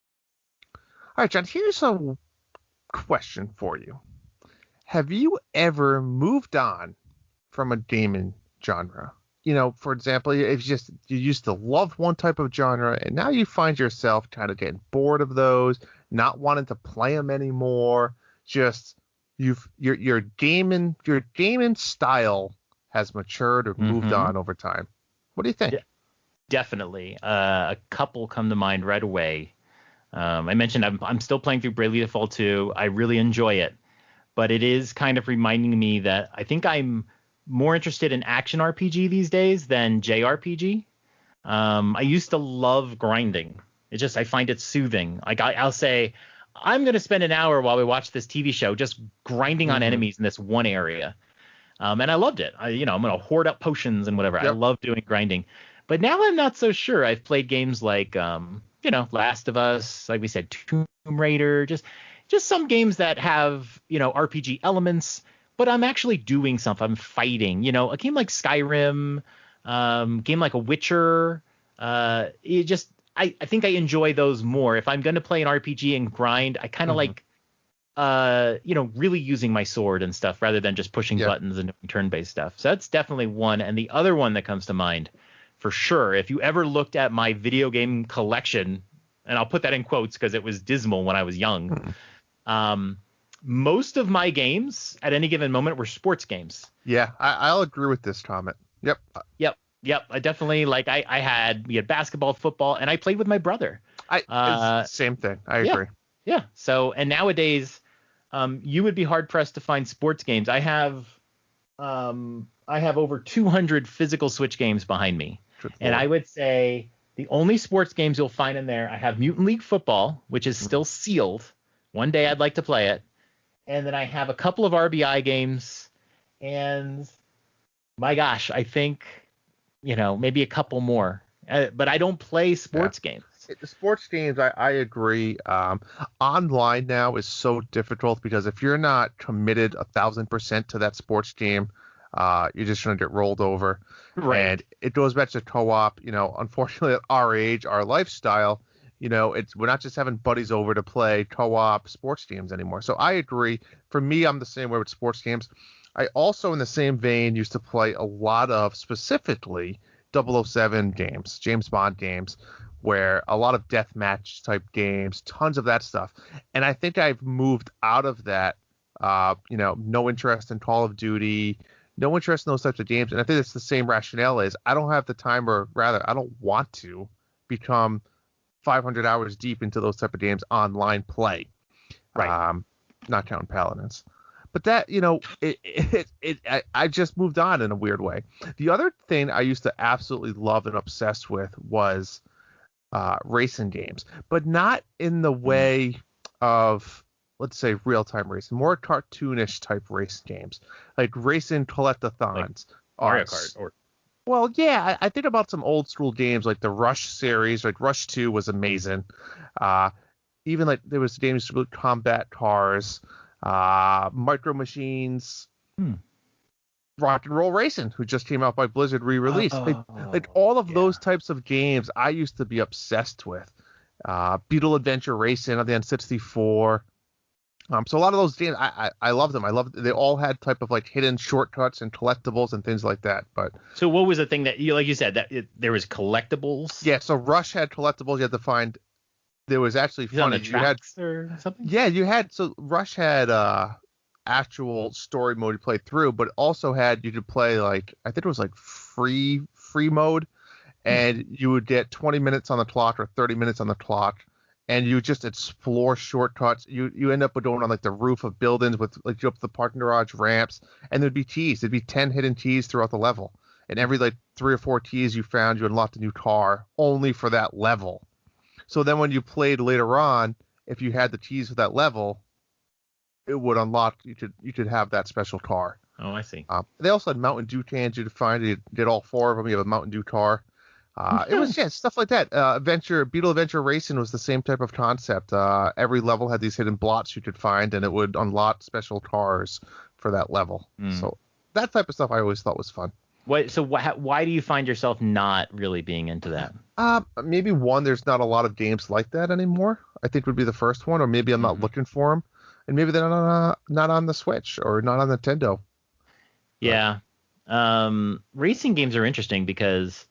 All right, John, here's a question for you. Have you ever moved on from a gaming genre? For example, if you used to love one type of genre and now you find yourself kind of getting bored of those, not wanting to play them anymore, just your gaming style has matured or moved on over time. What do you think? Definitely. A couple come to mind right away. I mentioned I'm still playing through Bravely Default 2. I really enjoy it, but it is kind of reminding me that I think I'm more interested in action RPG these days than JRPG. I used to love grinding. I find it soothing. Like I'll say, I'm going to spend an hour while we watch this TV show just grinding on enemies in this one area. And I loved it. I'm going to hoard up potions and whatever. Yep. I love doing grinding. But now I'm not so sure. I've played games like, Last of Us, like we said, Tomb Raider, just some games that have, RPG elements, but I'm actually doing something. I'm fighting, a game like Skyrim, game like a Witcher. I think I enjoy those more. If I'm going to play an RPG and grind, I kind of like, really using my sword and stuff rather than just pushing buttons and turn-based stuff. So that's definitely one. And the other one that comes to mind for sure, if you ever looked at my video game collection, and I'll put that in quotes because it was dismal when I was young, most of my games at any given moment were sports games. Yeah, I'll agree with this comment. Yep. I definitely we had basketball, football, and I played with my brother. Same thing. I agree. Yeah. So, and nowadays, you would be hard pressed to find sports games. I have over 200 physical Switch games behind me. And I would say the only sports games you'll find in there, I have Mutant League Football, which is still sealed. One day I'd like to play it. And then I have a couple of RBI games. And my gosh, I think, maybe a couple more. But I don't play sports games. The sports games, I agree. Online now is so difficult because if you're not committed 1,000% to that sports game, you're just going to get rolled over. Right. And it goes back to co-op. Unfortunately, at our age, our lifestyle, we're not just having buddies over to play co-op sports games anymore. So I agree. For me, I'm the same way with sports games. I also, in the same vein, used to play a lot of specifically 007 games, James Bond games, where a lot of deathmatch type games, tons of that stuff. And I think I've moved out of that, no interest in Call of Duty, no interest in those types of games. And I think it's the same rationale as I don't have the time, or rather, I don't want to become 500 hours deep into those type of games online play. Right. Not counting Paladins. But that, I just moved on in a weird way. The other thing I used to absolutely love and obsessed with was racing games, but not in the way of, let's say, real-time racing, more cartoonish type race games, like racing collectathons. Like Mario Kart. Well, yeah, I think about some old school games like the Rush series, like Rush 2 was amazing. Even like there was games with combat cars, Micro Machines, Rock and Roll Racing, who just came out by Blizzard re-released. Like all of those types of games I used to be obsessed with. Beetle Adventure Racing on the N64. So a lot of those games, I love them. They all had type of like hidden shortcuts and collectibles and things like that. But so what was the thing that like you said, that there was collectibles? Yeah. So Rush had collectibles. You had to find. There was actually funny. You had or something. Yeah, you had. So Rush had actual story mode you played through, but also you could play like, I think it was like free mode, and you would get 20 minutes on the clock or 30 minutes on the clock. And you just explore shortcuts. You end up going on like the roof of buildings with like you up the parking garage ramps, and there'd be keys. There'd be 10 hidden keys throughout the level, and every like 3 or 4 keys you found, you unlocked a new car only for that level. So then when you played later on, if you had the keys for that level, it would unlock. You could have that special car. Oh, I see. They also had Mountain Dew cans you could find. You did all 4 of them. You have a Mountain Dew car. It was stuff like that. Beetle Adventure Racing was the same type of concept. Every level had these hidden blocks you could find, and it would unlock special cars for that level. So that type of stuff I always thought was fun. Why do you find yourself not really being into that? Maybe one. There's not a lot of games like that anymore. I think would be the first one, or maybe I'm not looking for them, and maybe they're not on the Switch or not on Nintendo. Yeah. Racing games are interesting because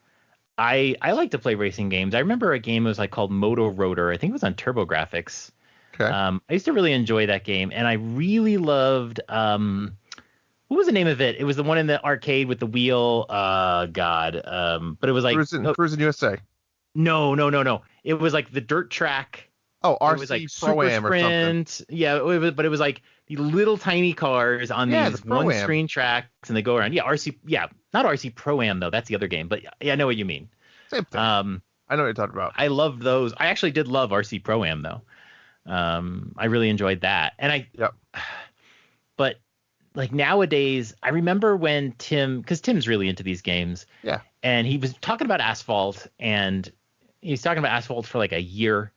I like to play racing games. I remember a game was like called Moto Rotor. I think it was on TurboGrafx. Okay. I used to really enjoy that game, and I really loved what was the name of it? It was the one in the arcade with the wheel. God. But it was like Cruising USA. No. It was like the dirt track. Oh, It was like RC Pro-Am or something. Yeah, but it was like the little tiny cars on these one-screen tracks, and they go around. Yeah, RC. Yeah, not RC Pro-Am though. That's the other game. But yeah, I know what you mean. Same thing. I know what you're talking about. I loved those. I actually did love RC Pro-Am though. I really enjoyed that, and Yep. But like nowadays, I remember when because Tim's really into these games. Yeah. And he was talking about Asphalt, and he's talking about Asphalt for like a year.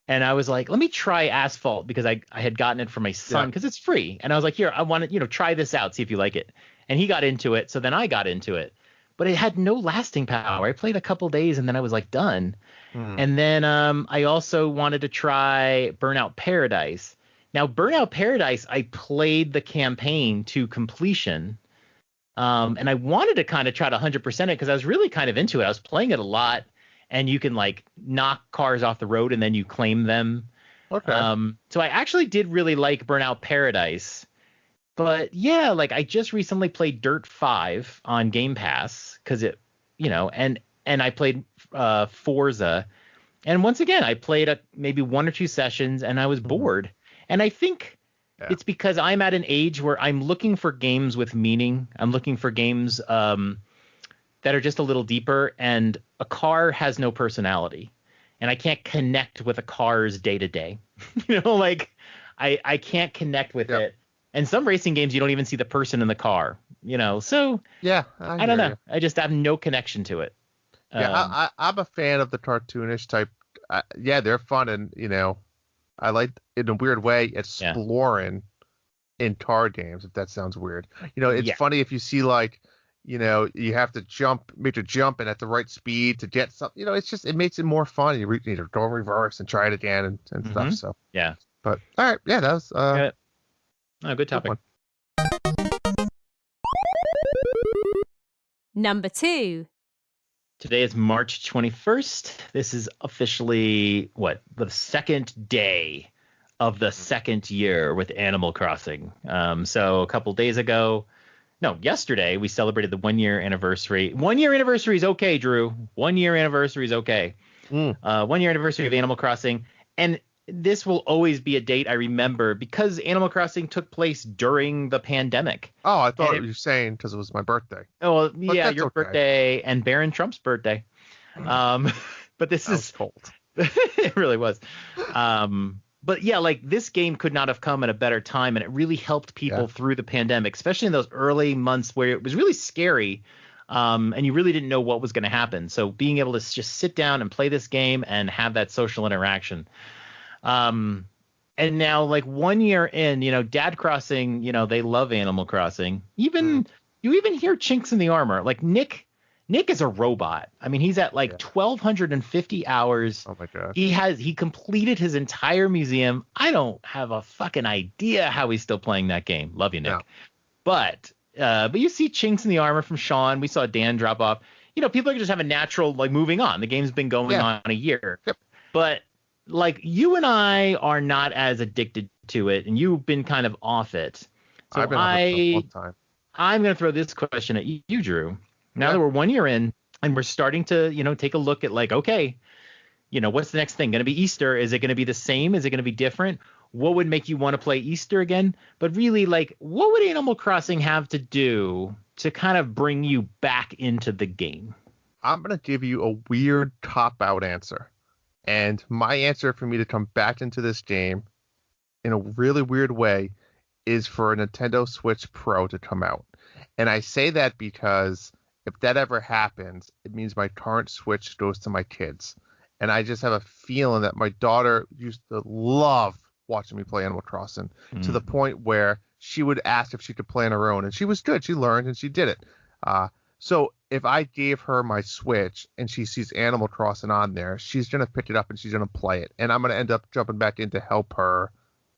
And I was like, let me try Asphalt because I had gotten it for my son because it's free. And I was like, here, I want to, try this out, see if you like it. And he got into it. So then I got into it. But it had no lasting power. I played a couple days and then I was like done. And then I also wanted to try Burnout Paradise. Now, Burnout Paradise, I played the campaign to completion. And I wanted to kind of try to 100% it because I was really kind of into it. I was playing it a lot. And you can like knock cars off the road and then you claim them. Okay. So I actually did really like Burnout Paradise. But yeah, like I just recently played Dirt 5 on Game Pass because it, and I played Forza. And once again, I played maybe one or two sessions and I was bored. And I think it's because I'm at an age where I'm looking for games with meaning. I'm looking for games that are just a little deeper, and a car has no personality, and I can't connect with a car's day to day. Like I can't connect with it. And some racing games, you don't even see the person in the car, so yeah, I don't know. You. I just have no connection to it. Yeah. I'm a fan of the cartoonish type. Yeah, they're fun. And, I like in a weird way, exploring in car games, if that sounds weird. It's funny if you see like, you have to make a jump and at the right speed to get something. It makes it more fun. You need to go reverse and try it again and stuff. So yeah. But all right, that was good topic. Number 2. Today is March 21st. This is officially the second day of the second year with Animal Crossing. So a couple days ago. No, yesterday we celebrated the 1 year anniversary. 1 year anniversary is okay, Drew. 1 year anniversary is okay. 1 year anniversary of Animal Crossing. And this will always be a date I remember because Animal Crossing took place during the pandemic. Oh, I thought you were saying because it was my birthday. Oh, well, yeah, your birthday and Barron Trump's birthday. But this is cold. It really was. But yeah, like this game could not have come at a better time, and it really helped people through the pandemic, especially in those early months where it was really scary, and you really didn't know what was going to happen. So being able to just sit down and play this game and have that social interaction. And now, like 1 year in, Dad Crossing, they love Animal Crossing. You even hear chinks in the armor. Like Nick is a robot. I mean, he's at like 1,250 hours. Oh my god. He completed his entire museum. I don't have a fucking idea how he's still playing that game. Love you, Nick. No. But you see chinks in the armor from Sean. We saw Dan drop off. People are just have a natural like moving on. The game's been going on a year. Yep. But like you and I are not as addicted to it, and you've been kind of off it. So I've been off it for a long time. I'm going to throw this question at you, Drew. Now that we're 1 year in and we're starting to, take a look at like, okay, what's the next thing? Going to be Easter? Is it going to be the same? Is it going to be different? What would make you want to play Easter again? But really, like, what would Animal Crossing have to do to kind of bring you back into the game? I'm going to give you a weird cop-out answer. And my answer for me to come back into this game in a really weird way is for a Nintendo Switch Pro to come out. And I say that because if that ever happens, it means my current Switch goes to my kids. And I just have a feeling that my daughter used to love watching me play Animal Crossing to the point where she would ask if she could play on her own. And she was good. She learned and she did it. So if I gave her my Switch and she sees Animal Crossing on there, she's gonna pick it up and she's gonna play it, and I'm gonna end up jumping back in to help her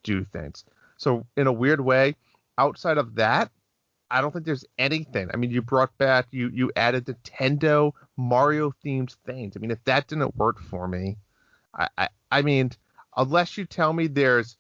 do things. So in a weird way, outside of that, I don't think there's anything. I mean, you brought back, you added Nintendo Mario themed things. I mean, if that didn't work for me, I mean, unless you tell me there's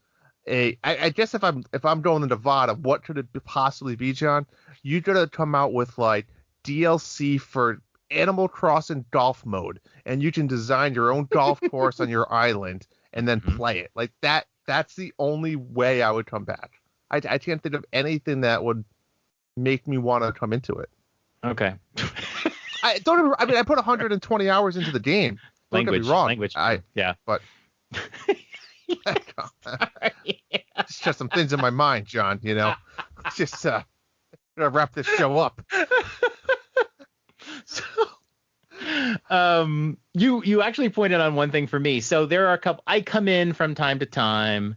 I guess if I'm going to Nevada, what could it possibly be, John? You gotta come out with like DLC for Animal Crossing golf mode, and you can design your own golf course on your island and then play it. Like that. That's the only way I would come back. I can't think of anything that would make me want to come into it. Okay. I put 120 hours into the game. Don't get me wrong. Language. Yeah. But it's just some things in my mind, John. You know, just gonna wrap this show up. You actually pointed on one thing for me. So there are a couple. I come in from time to time.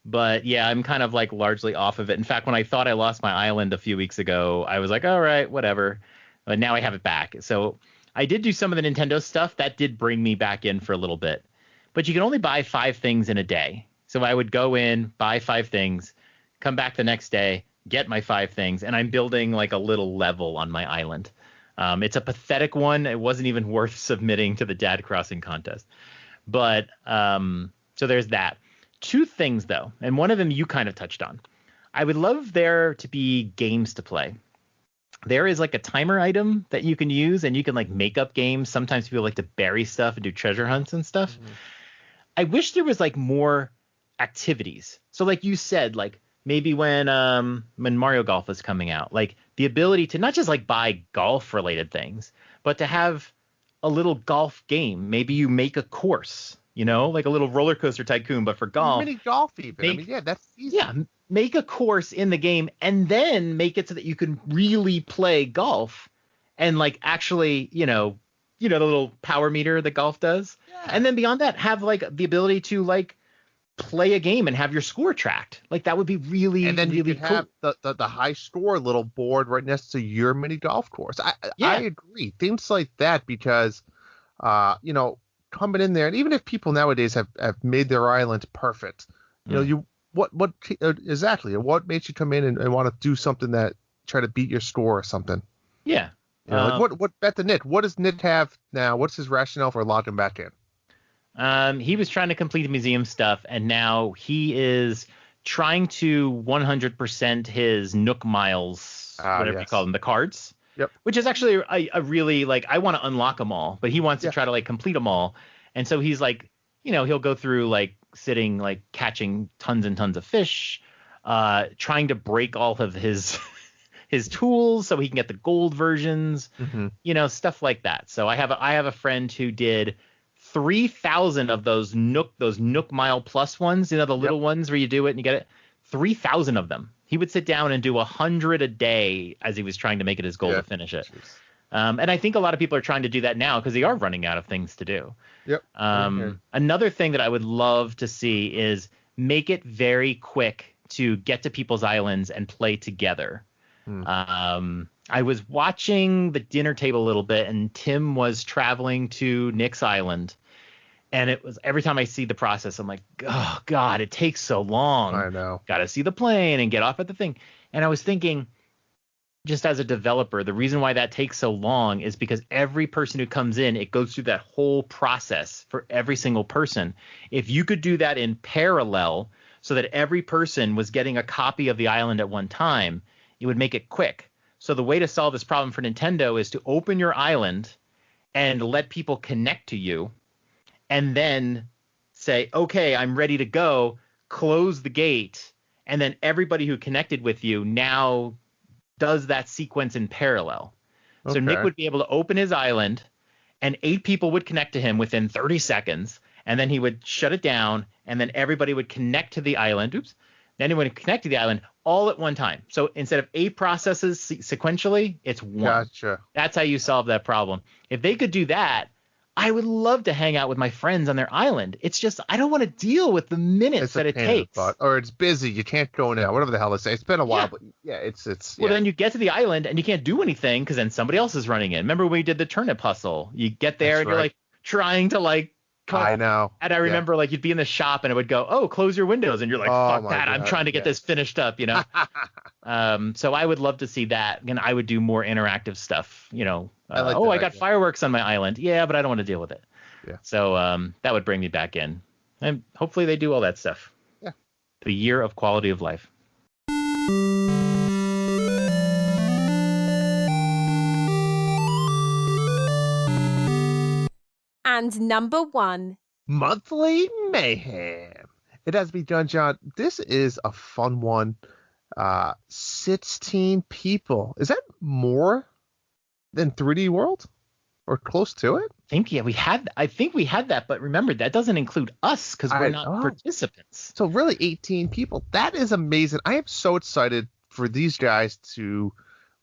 But yeah, I'm kind of like largely off of it. In fact, when I thought I lost my island a few weeks ago, I was like, all right, whatever. But now I have it back. So I did do some of the Nintendo stuff. That did bring me back in for a little bit. But you can only buy 5 things in a day. So I would go in, buy 5 things, come back the next day, get my 5 things. And I'm building like a little level on my island. It's a pathetic one. It wasn't even worth submitting to the Dad Crossing contest. But so there's that. 2 things, though, and one of them you kind of touched on. I would love there to be games to play. There is like a timer item that you can use, and you can like make up games. Sometimes people like to bury stuff and do treasure hunts and stuff. Mm-hmm. I wish there was like more activities. So like you said, like maybe when Mario Golf was coming out, like the ability to not just like buy golf related things, but to have a little golf game. Maybe you make a course. You know, like a little roller coaster tycoon, but for golf. Mini golf, even. That's easy. Yeah, make a course in the game and then make it so that you can really play golf and like actually, the little power meter that golf does. Yeah. And then beyond that, have like the ability to like play a game and have your score tracked. Like that would be really, and then really you could cool. Have the high score little board right next to your mini golf course. I agree. Things like that because, coming in there, and even if people nowadays have made their island perfect, what exactly what makes you come in and want to do something that try to beat your score or something? Yeah. Like what bet the Nit? What does Nit have now? What's his rationale for logging back in? He was trying to complete museum stuff, and now he is trying to 100% his Nook Miles, whatever you call them, the cards. Yep. Which is actually a really like, I want to unlock them all, but he wants to try to like complete them all. And so he's like, he'll go through like sitting, like catching tons and tons of fish, trying to break all of his tools so he can get the gold versions, stuff like that. So I have a friend who did 3,000 of those Nook Mile Plus ones, the little ones where you do it and you get it. 3,000 of them. He would sit down and do 100 a day as he was trying to make it his goal to finish it. And I think a lot of people are trying to do that now because they are running out of things to do. Yep. Another thing that I would love to see is make it very quick to get to people's islands and play together. I was watching the dinner table a little bit, and Tim was traveling to Nick's island. And it was every time I see the process, I'm like, oh, God, it takes so long. I know. Got to see the plane and get off at the thing. And I was thinking, just as a developer, the reason why that takes so long is because every person who comes in, it goes through that whole process for every single person. If you could do that in parallel so that every person was getting a copy of the island at one time, it would make it quick. So the way to solve this problem for Nintendo is to open your island and let people connect to you. And then say, okay, I'm ready to go, close the gate, and then everybody who connected with you now does that sequence in parallel. Okay. So Nick would be able to open his island, and 8 people would connect to him within 30 seconds, and then he would shut it down, and then everybody would connect to the island. Then he would connect to the island all at one time. So instead of 8 processes sequentially, it's 1. Gotcha. That's how you solve that problem. If they could do that, I would love to hang out with my friends on their island. It's just I don't want to deal with the minutes that it takes. Or it's busy, you can't go now, whatever the hell they say. It's been a while, Yeah. but yeah, it's Well, yeah. then you get to the island and you can't do anything because then somebody else is running in. Remember when we did the turnip hustle? You get there That's and you're right. like trying to like I know. And I remember like you'd be in the shop and it would go, oh, close your windows. And you're like, Oh, fuck my that. I'm God, trying to get this finished up, you know? So I would love to see that. And I would do more interactive stuff, you know. I like I that got idea. fireworks on my island. Yeah, but I don't want to deal with it. Yeah. So that would bring me back in. And hopefully they do all that stuff. Yeah. The year of quality of life. And number 1. Monthly Mayhem. It has to be done, John. This is a fun one. 16 people. Is that more than 3D World? Or close to it? I think we had that, but remember that doesn't include us because we're not participants. So really 18 people. That is amazing. I am so excited for these guys to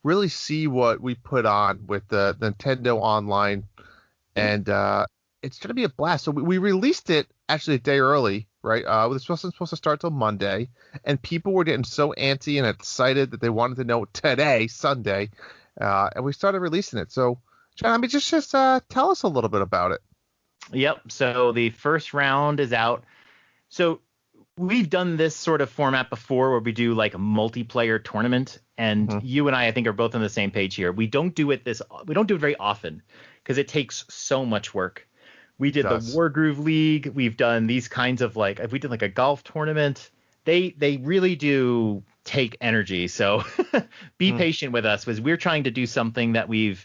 really see what we put on with the Nintendo Online. And it's going to be a blast. So we released it actually a day early, right? It was supposed to start till Monday. And people were getting so antsy and excited that they wanted to know today, Sunday. And we started releasing it. So, John, I mean, just tell us a little bit about it. Yep. So the first round is out. So we've done this sort of format before where we do like a multiplayer tournament. And you and I think, are both on the same page here. We don't do it very often because it takes so much work. We did the Wargroove League. We've done these kinds of like, if we did like a golf tournament, they really do take energy. So be patient with us because we're trying to do something that we've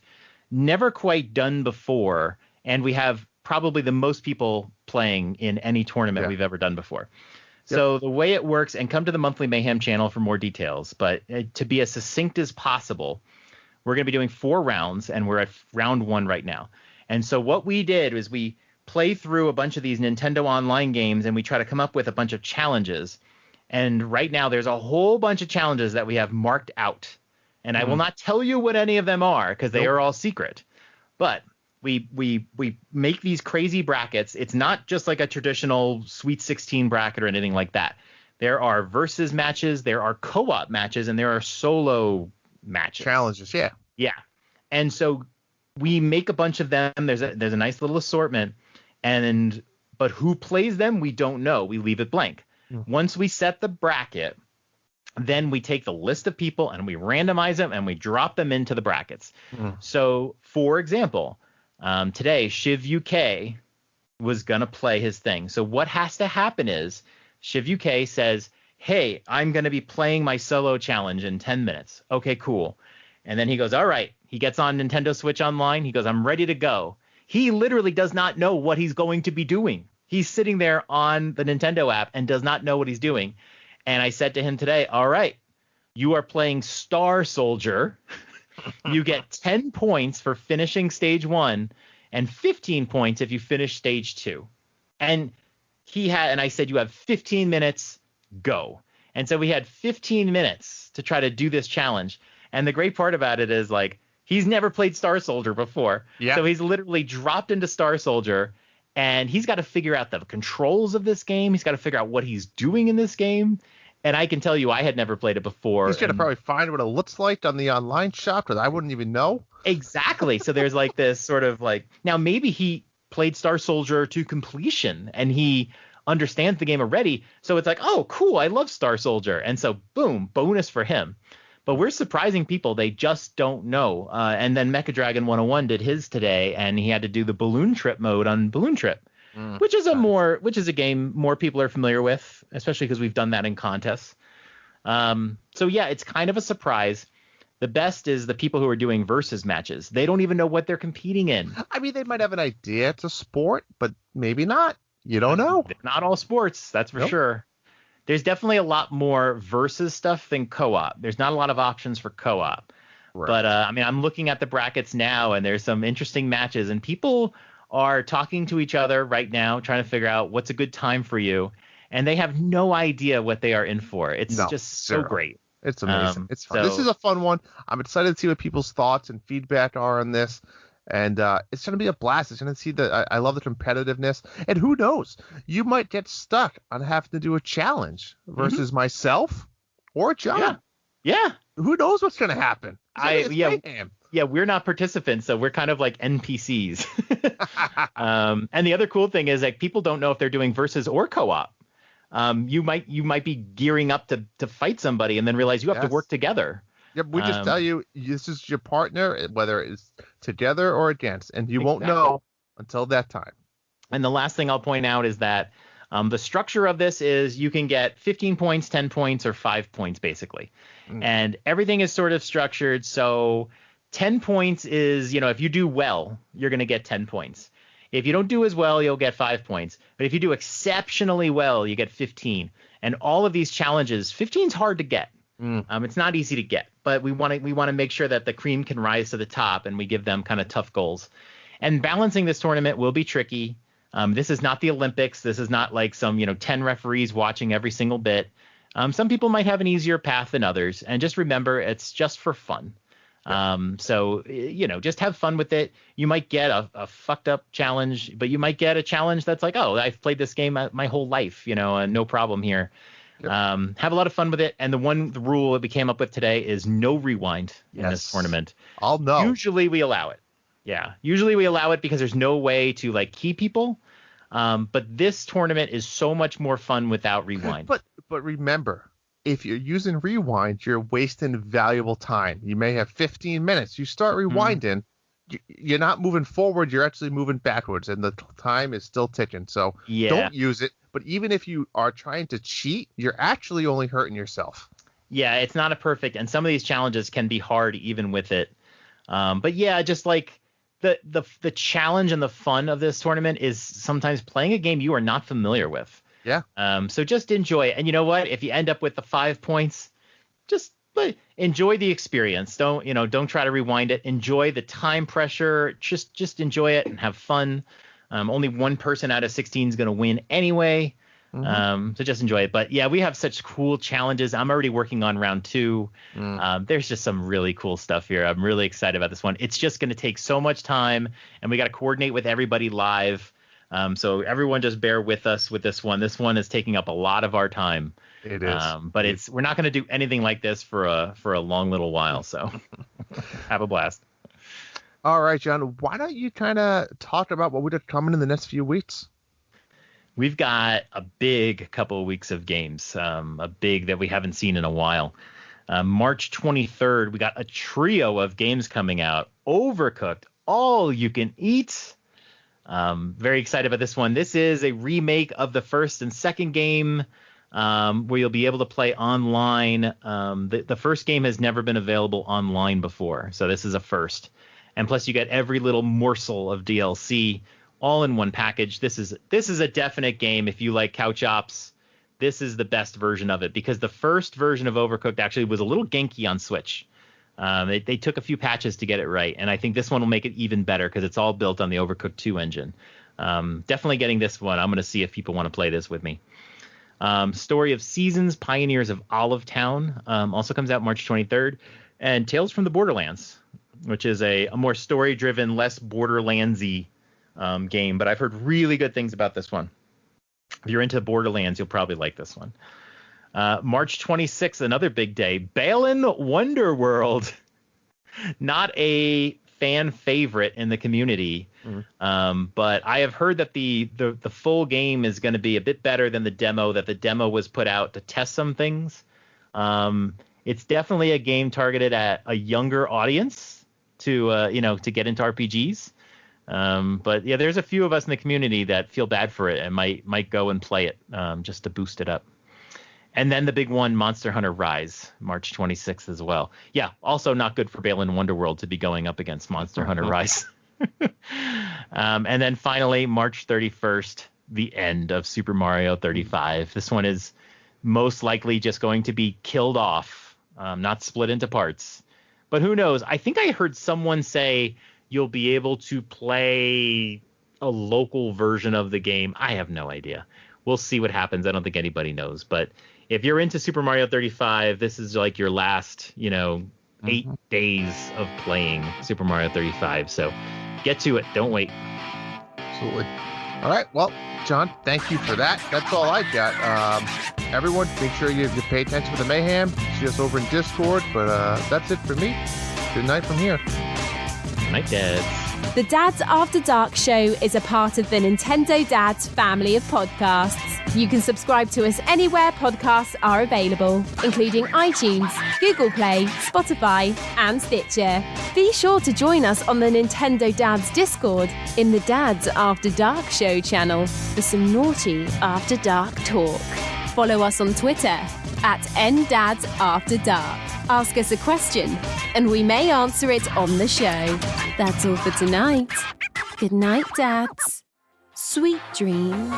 never quite done before. And we have probably the most people playing in any tournament we've ever done before. So the way it works, and come to the Monthly Mayhem channel for more details, but to be as succinct as possible, we're going to be doing 4 rounds, and we're at round 1 right now. And so what we did was we play through a bunch of these Nintendo Online games, and we try to come up with a bunch of challenges. And right now there's a whole bunch of challenges that we have marked out. And I will not tell you what any of them are because they are all secret. But we make these crazy brackets. It's not just like a traditional Sweet 16 bracket or anything like that. There are versus matches, there are co-op matches, and there are solo matches. Challenges, yeah. Yeah. And so we make a bunch of them. There's a nice little assortment. But who plays them, we don't know. We leave it blank. Once we set the bracket, then we take the list of people and we randomize them and we drop them into the brackets. So, for example, today, Shiv UK was going to play his thing. So what has to happen is Shiv UK says, hey, I'm going to be playing my solo challenge in 10 minutes. Okay, cool. And then he goes, all right. He gets on Nintendo Switch Online. He goes, I'm ready to go. He literally does not know what he's going to be doing. He's sitting there on the Nintendo app and does not know what he's doing. And I said to him today, all right, you are playing Star Soldier. You get 10 points for finishing stage 1 and 15 points if you finish stage 2. And I said, you have 15 minutes, go. And so we had 15 minutes to try to do this challenge. And the great part about it is like, he's never played Star Soldier before. Yeah. So he's literally dropped into Star Soldier and he's got to figure out the controls of this game. He's got to figure out what he's doing in this game. And I can tell you, I had never played it before. He's going to probably find what it looks like on the online shop because I wouldn't even know. Exactly. So there's like this sort of like, now maybe he played Star Soldier to completion and he understands the game already. So it's like, oh, cool. I love Star Soldier. And so boom, bonus for him. But we're surprising people. They just don't know. And then Mecha Dragon 101 did his today, and he had to do the balloon trip mode on Balloon Trip, which is a game more people are familiar with, especially because we've done that in contests. So yeah, it's kind of a surprise. The best is the people who are doing versus matches. They don't even know what they're competing in. I mean, they might have an idea it's a sport, but maybe not. You don't know. They're not all sports, that's for sure. There's definitely a lot more versus stuff than co-op. There's not a lot of options for co-op. Right. But, I mean, I'm looking at the brackets now, and there's some interesting matches. And people are talking to each other right now, trying to figure out what's a good time for you. And they have no idea what they are in for. It's just so great. It's amazing. It's fun. This is a fun one. I'm excited to see what people's thoughts and feedback are on this. And it's going to be a blast. It's going to see I love the competitiveness. And who knows? You might get stuck on having to do a challenge versus myself or John. Yeah. Who knows what's going to happen? Mayhem. Yeah, we're not participants, so we're kind of like NPCs. And the other cool thing is like people don't know if they're doing versus or co-op. You might be gearing up to fight somebody and then realize you have to work together. Yep, we just tell you this is your partner, whether it's together or against, and you won't know until that time. And the last thing I'll point out is that the structure of this is you can get 15 points, 10 points, or 5 points, basically. And everything is sort of structured. So 10 points is, if you do well, you're going to get 10 points. If you don't do as well, you'll get 5 points. But if you do exceptionally well, you get 15. And all of these challenges, 15 is hard to get. It's not easy to get, but we want to make sure that the cream can rise to the top, and we give them kind of tough goals. And balancing this tournament will be tricky. This is not the Olympics. This is not like some 10 referees watching every single bit. Some people might have an easier path than others, and just remember it's just for fun. So just have fun with it. You might get a fucked up challenge, but you might get a challenge that's like, oh, I've played this game my whole life, no problem here. Yep. Have a lot of fun with it. And the rule that we came up with today is no rewind in this tournament. I'll know. Usually we allow it. Yeah. Usually we allow it because there's no way to keep people. But this tournament is so much more fun without rewind. But remember, if you're using rewind, you're wasting valuable time. You may have 15 minutes. You start rewinding, you're not moving forward. You're actually moving backwards, and the time is still ticking. So don't use it. But even if you are trying to cheat, you're actually only hurting yourself. Yeah, it's not a perfect, and some of these challenges can be hard even with it. But yeah, just like the challenge and the fun of this tournament is sometimes playing a game you are not familiar with. Yeah. So just enjoy it. And you know what? If you end up with the 5 points, just enjoy the experience. Don't try to rewind it. Enjoy the time pressure. Just enjoy it and have fun. Only one person out of 16 is going to win anyway. So just enjoy it. But yeah, we have such cool challenges. I'm already working on round 2. There's just some really cool stuff here. I'm really excited about this one. It's just going to take so much time, and we got to coordinate with everybody live. So everyone just bear with us with this one. This one is taking up a lot of our time. It is. But we're not going to do anything like this for a long little while. So have a blast. All right, John, why don't you kind of talk about what we got coming in the next few weeks? We've got a big couple of weeks of games, a big that we haven't seen in a while. March 23rd, we got a trio of games coming out. Overcooked, All You Can Eat. Very excited about this one. This is a remake of the first and second game, where you'll be able to play online. The first game has never been available online before, so this is a first. And plus, you get every little morsel of DLC all in one package. This is a definite game. If you like couch ops, this is the best version of it, because the first version of Overcooked actually was a little ganky on Switch. They took a few patches to get it right, and I think this one will make it even better because it's all built on the Overcooked 2 engine. Definitely getting this one. I'm going to see if people want to play this with me. Story of Seasons, Pioneers of Olive Town also comes out March 23rd. And Tales from the Borderlands, which is a more story-driven, less Borderlands-y game. But I've heard really good things about this one. If you're into Borderlands, you'll probably like this one. March 26th, another big day. Balan Wonderworld. Not a fan favorite in the community. But I have heard that the full game is going to be a bit better than the demo, that the demo was put out to test some things. It's definitely a game targeted at a younger audience to get into RPGs. But yeah, there's a few of us in the community that feel bad for it and might go and play it just to boost it up. And then the big one, Monster Hunter Rise, March 26th as well. Yeah, also not good for Balan Wonderworld to be going up against Monster Hunter Rise. And then finally, March 31st, the end of Super Mario 35. This one is most likely just going to be killed off, not split into parts. But who knows? I think I heard someone say you'll be able to play a local version of the game. I have no idea. We'll see what happens. I don't think anybody knows. But if you're into Super Mario 35, this is like your last, 8 days of playing Super Mario 35. So Get to it. Don't wait. Absolutely. All right. Well, John, thank you for that. That's all I got. Everyone, make sure you pay attention to the Mayhem. See us over in Discord. But that's it for me. Good night from here. Good night, dads. The Dads After Dark show is a part of the Nintendo Dads family of podcasts. You can subscribe to us anywhere podcasts are available, including iTunes, Google Play, Spotify, and Stitcher. Be sure to join us on the Nintendo Dads Discord in the Dads After Dark show channel for some naughty After Dark talk. Follow us on Twitter at @NDadsAfterDark. Ask us a question, and we may answer it on the show. That's all for tonight. Good night, Dads. Sweet dreams.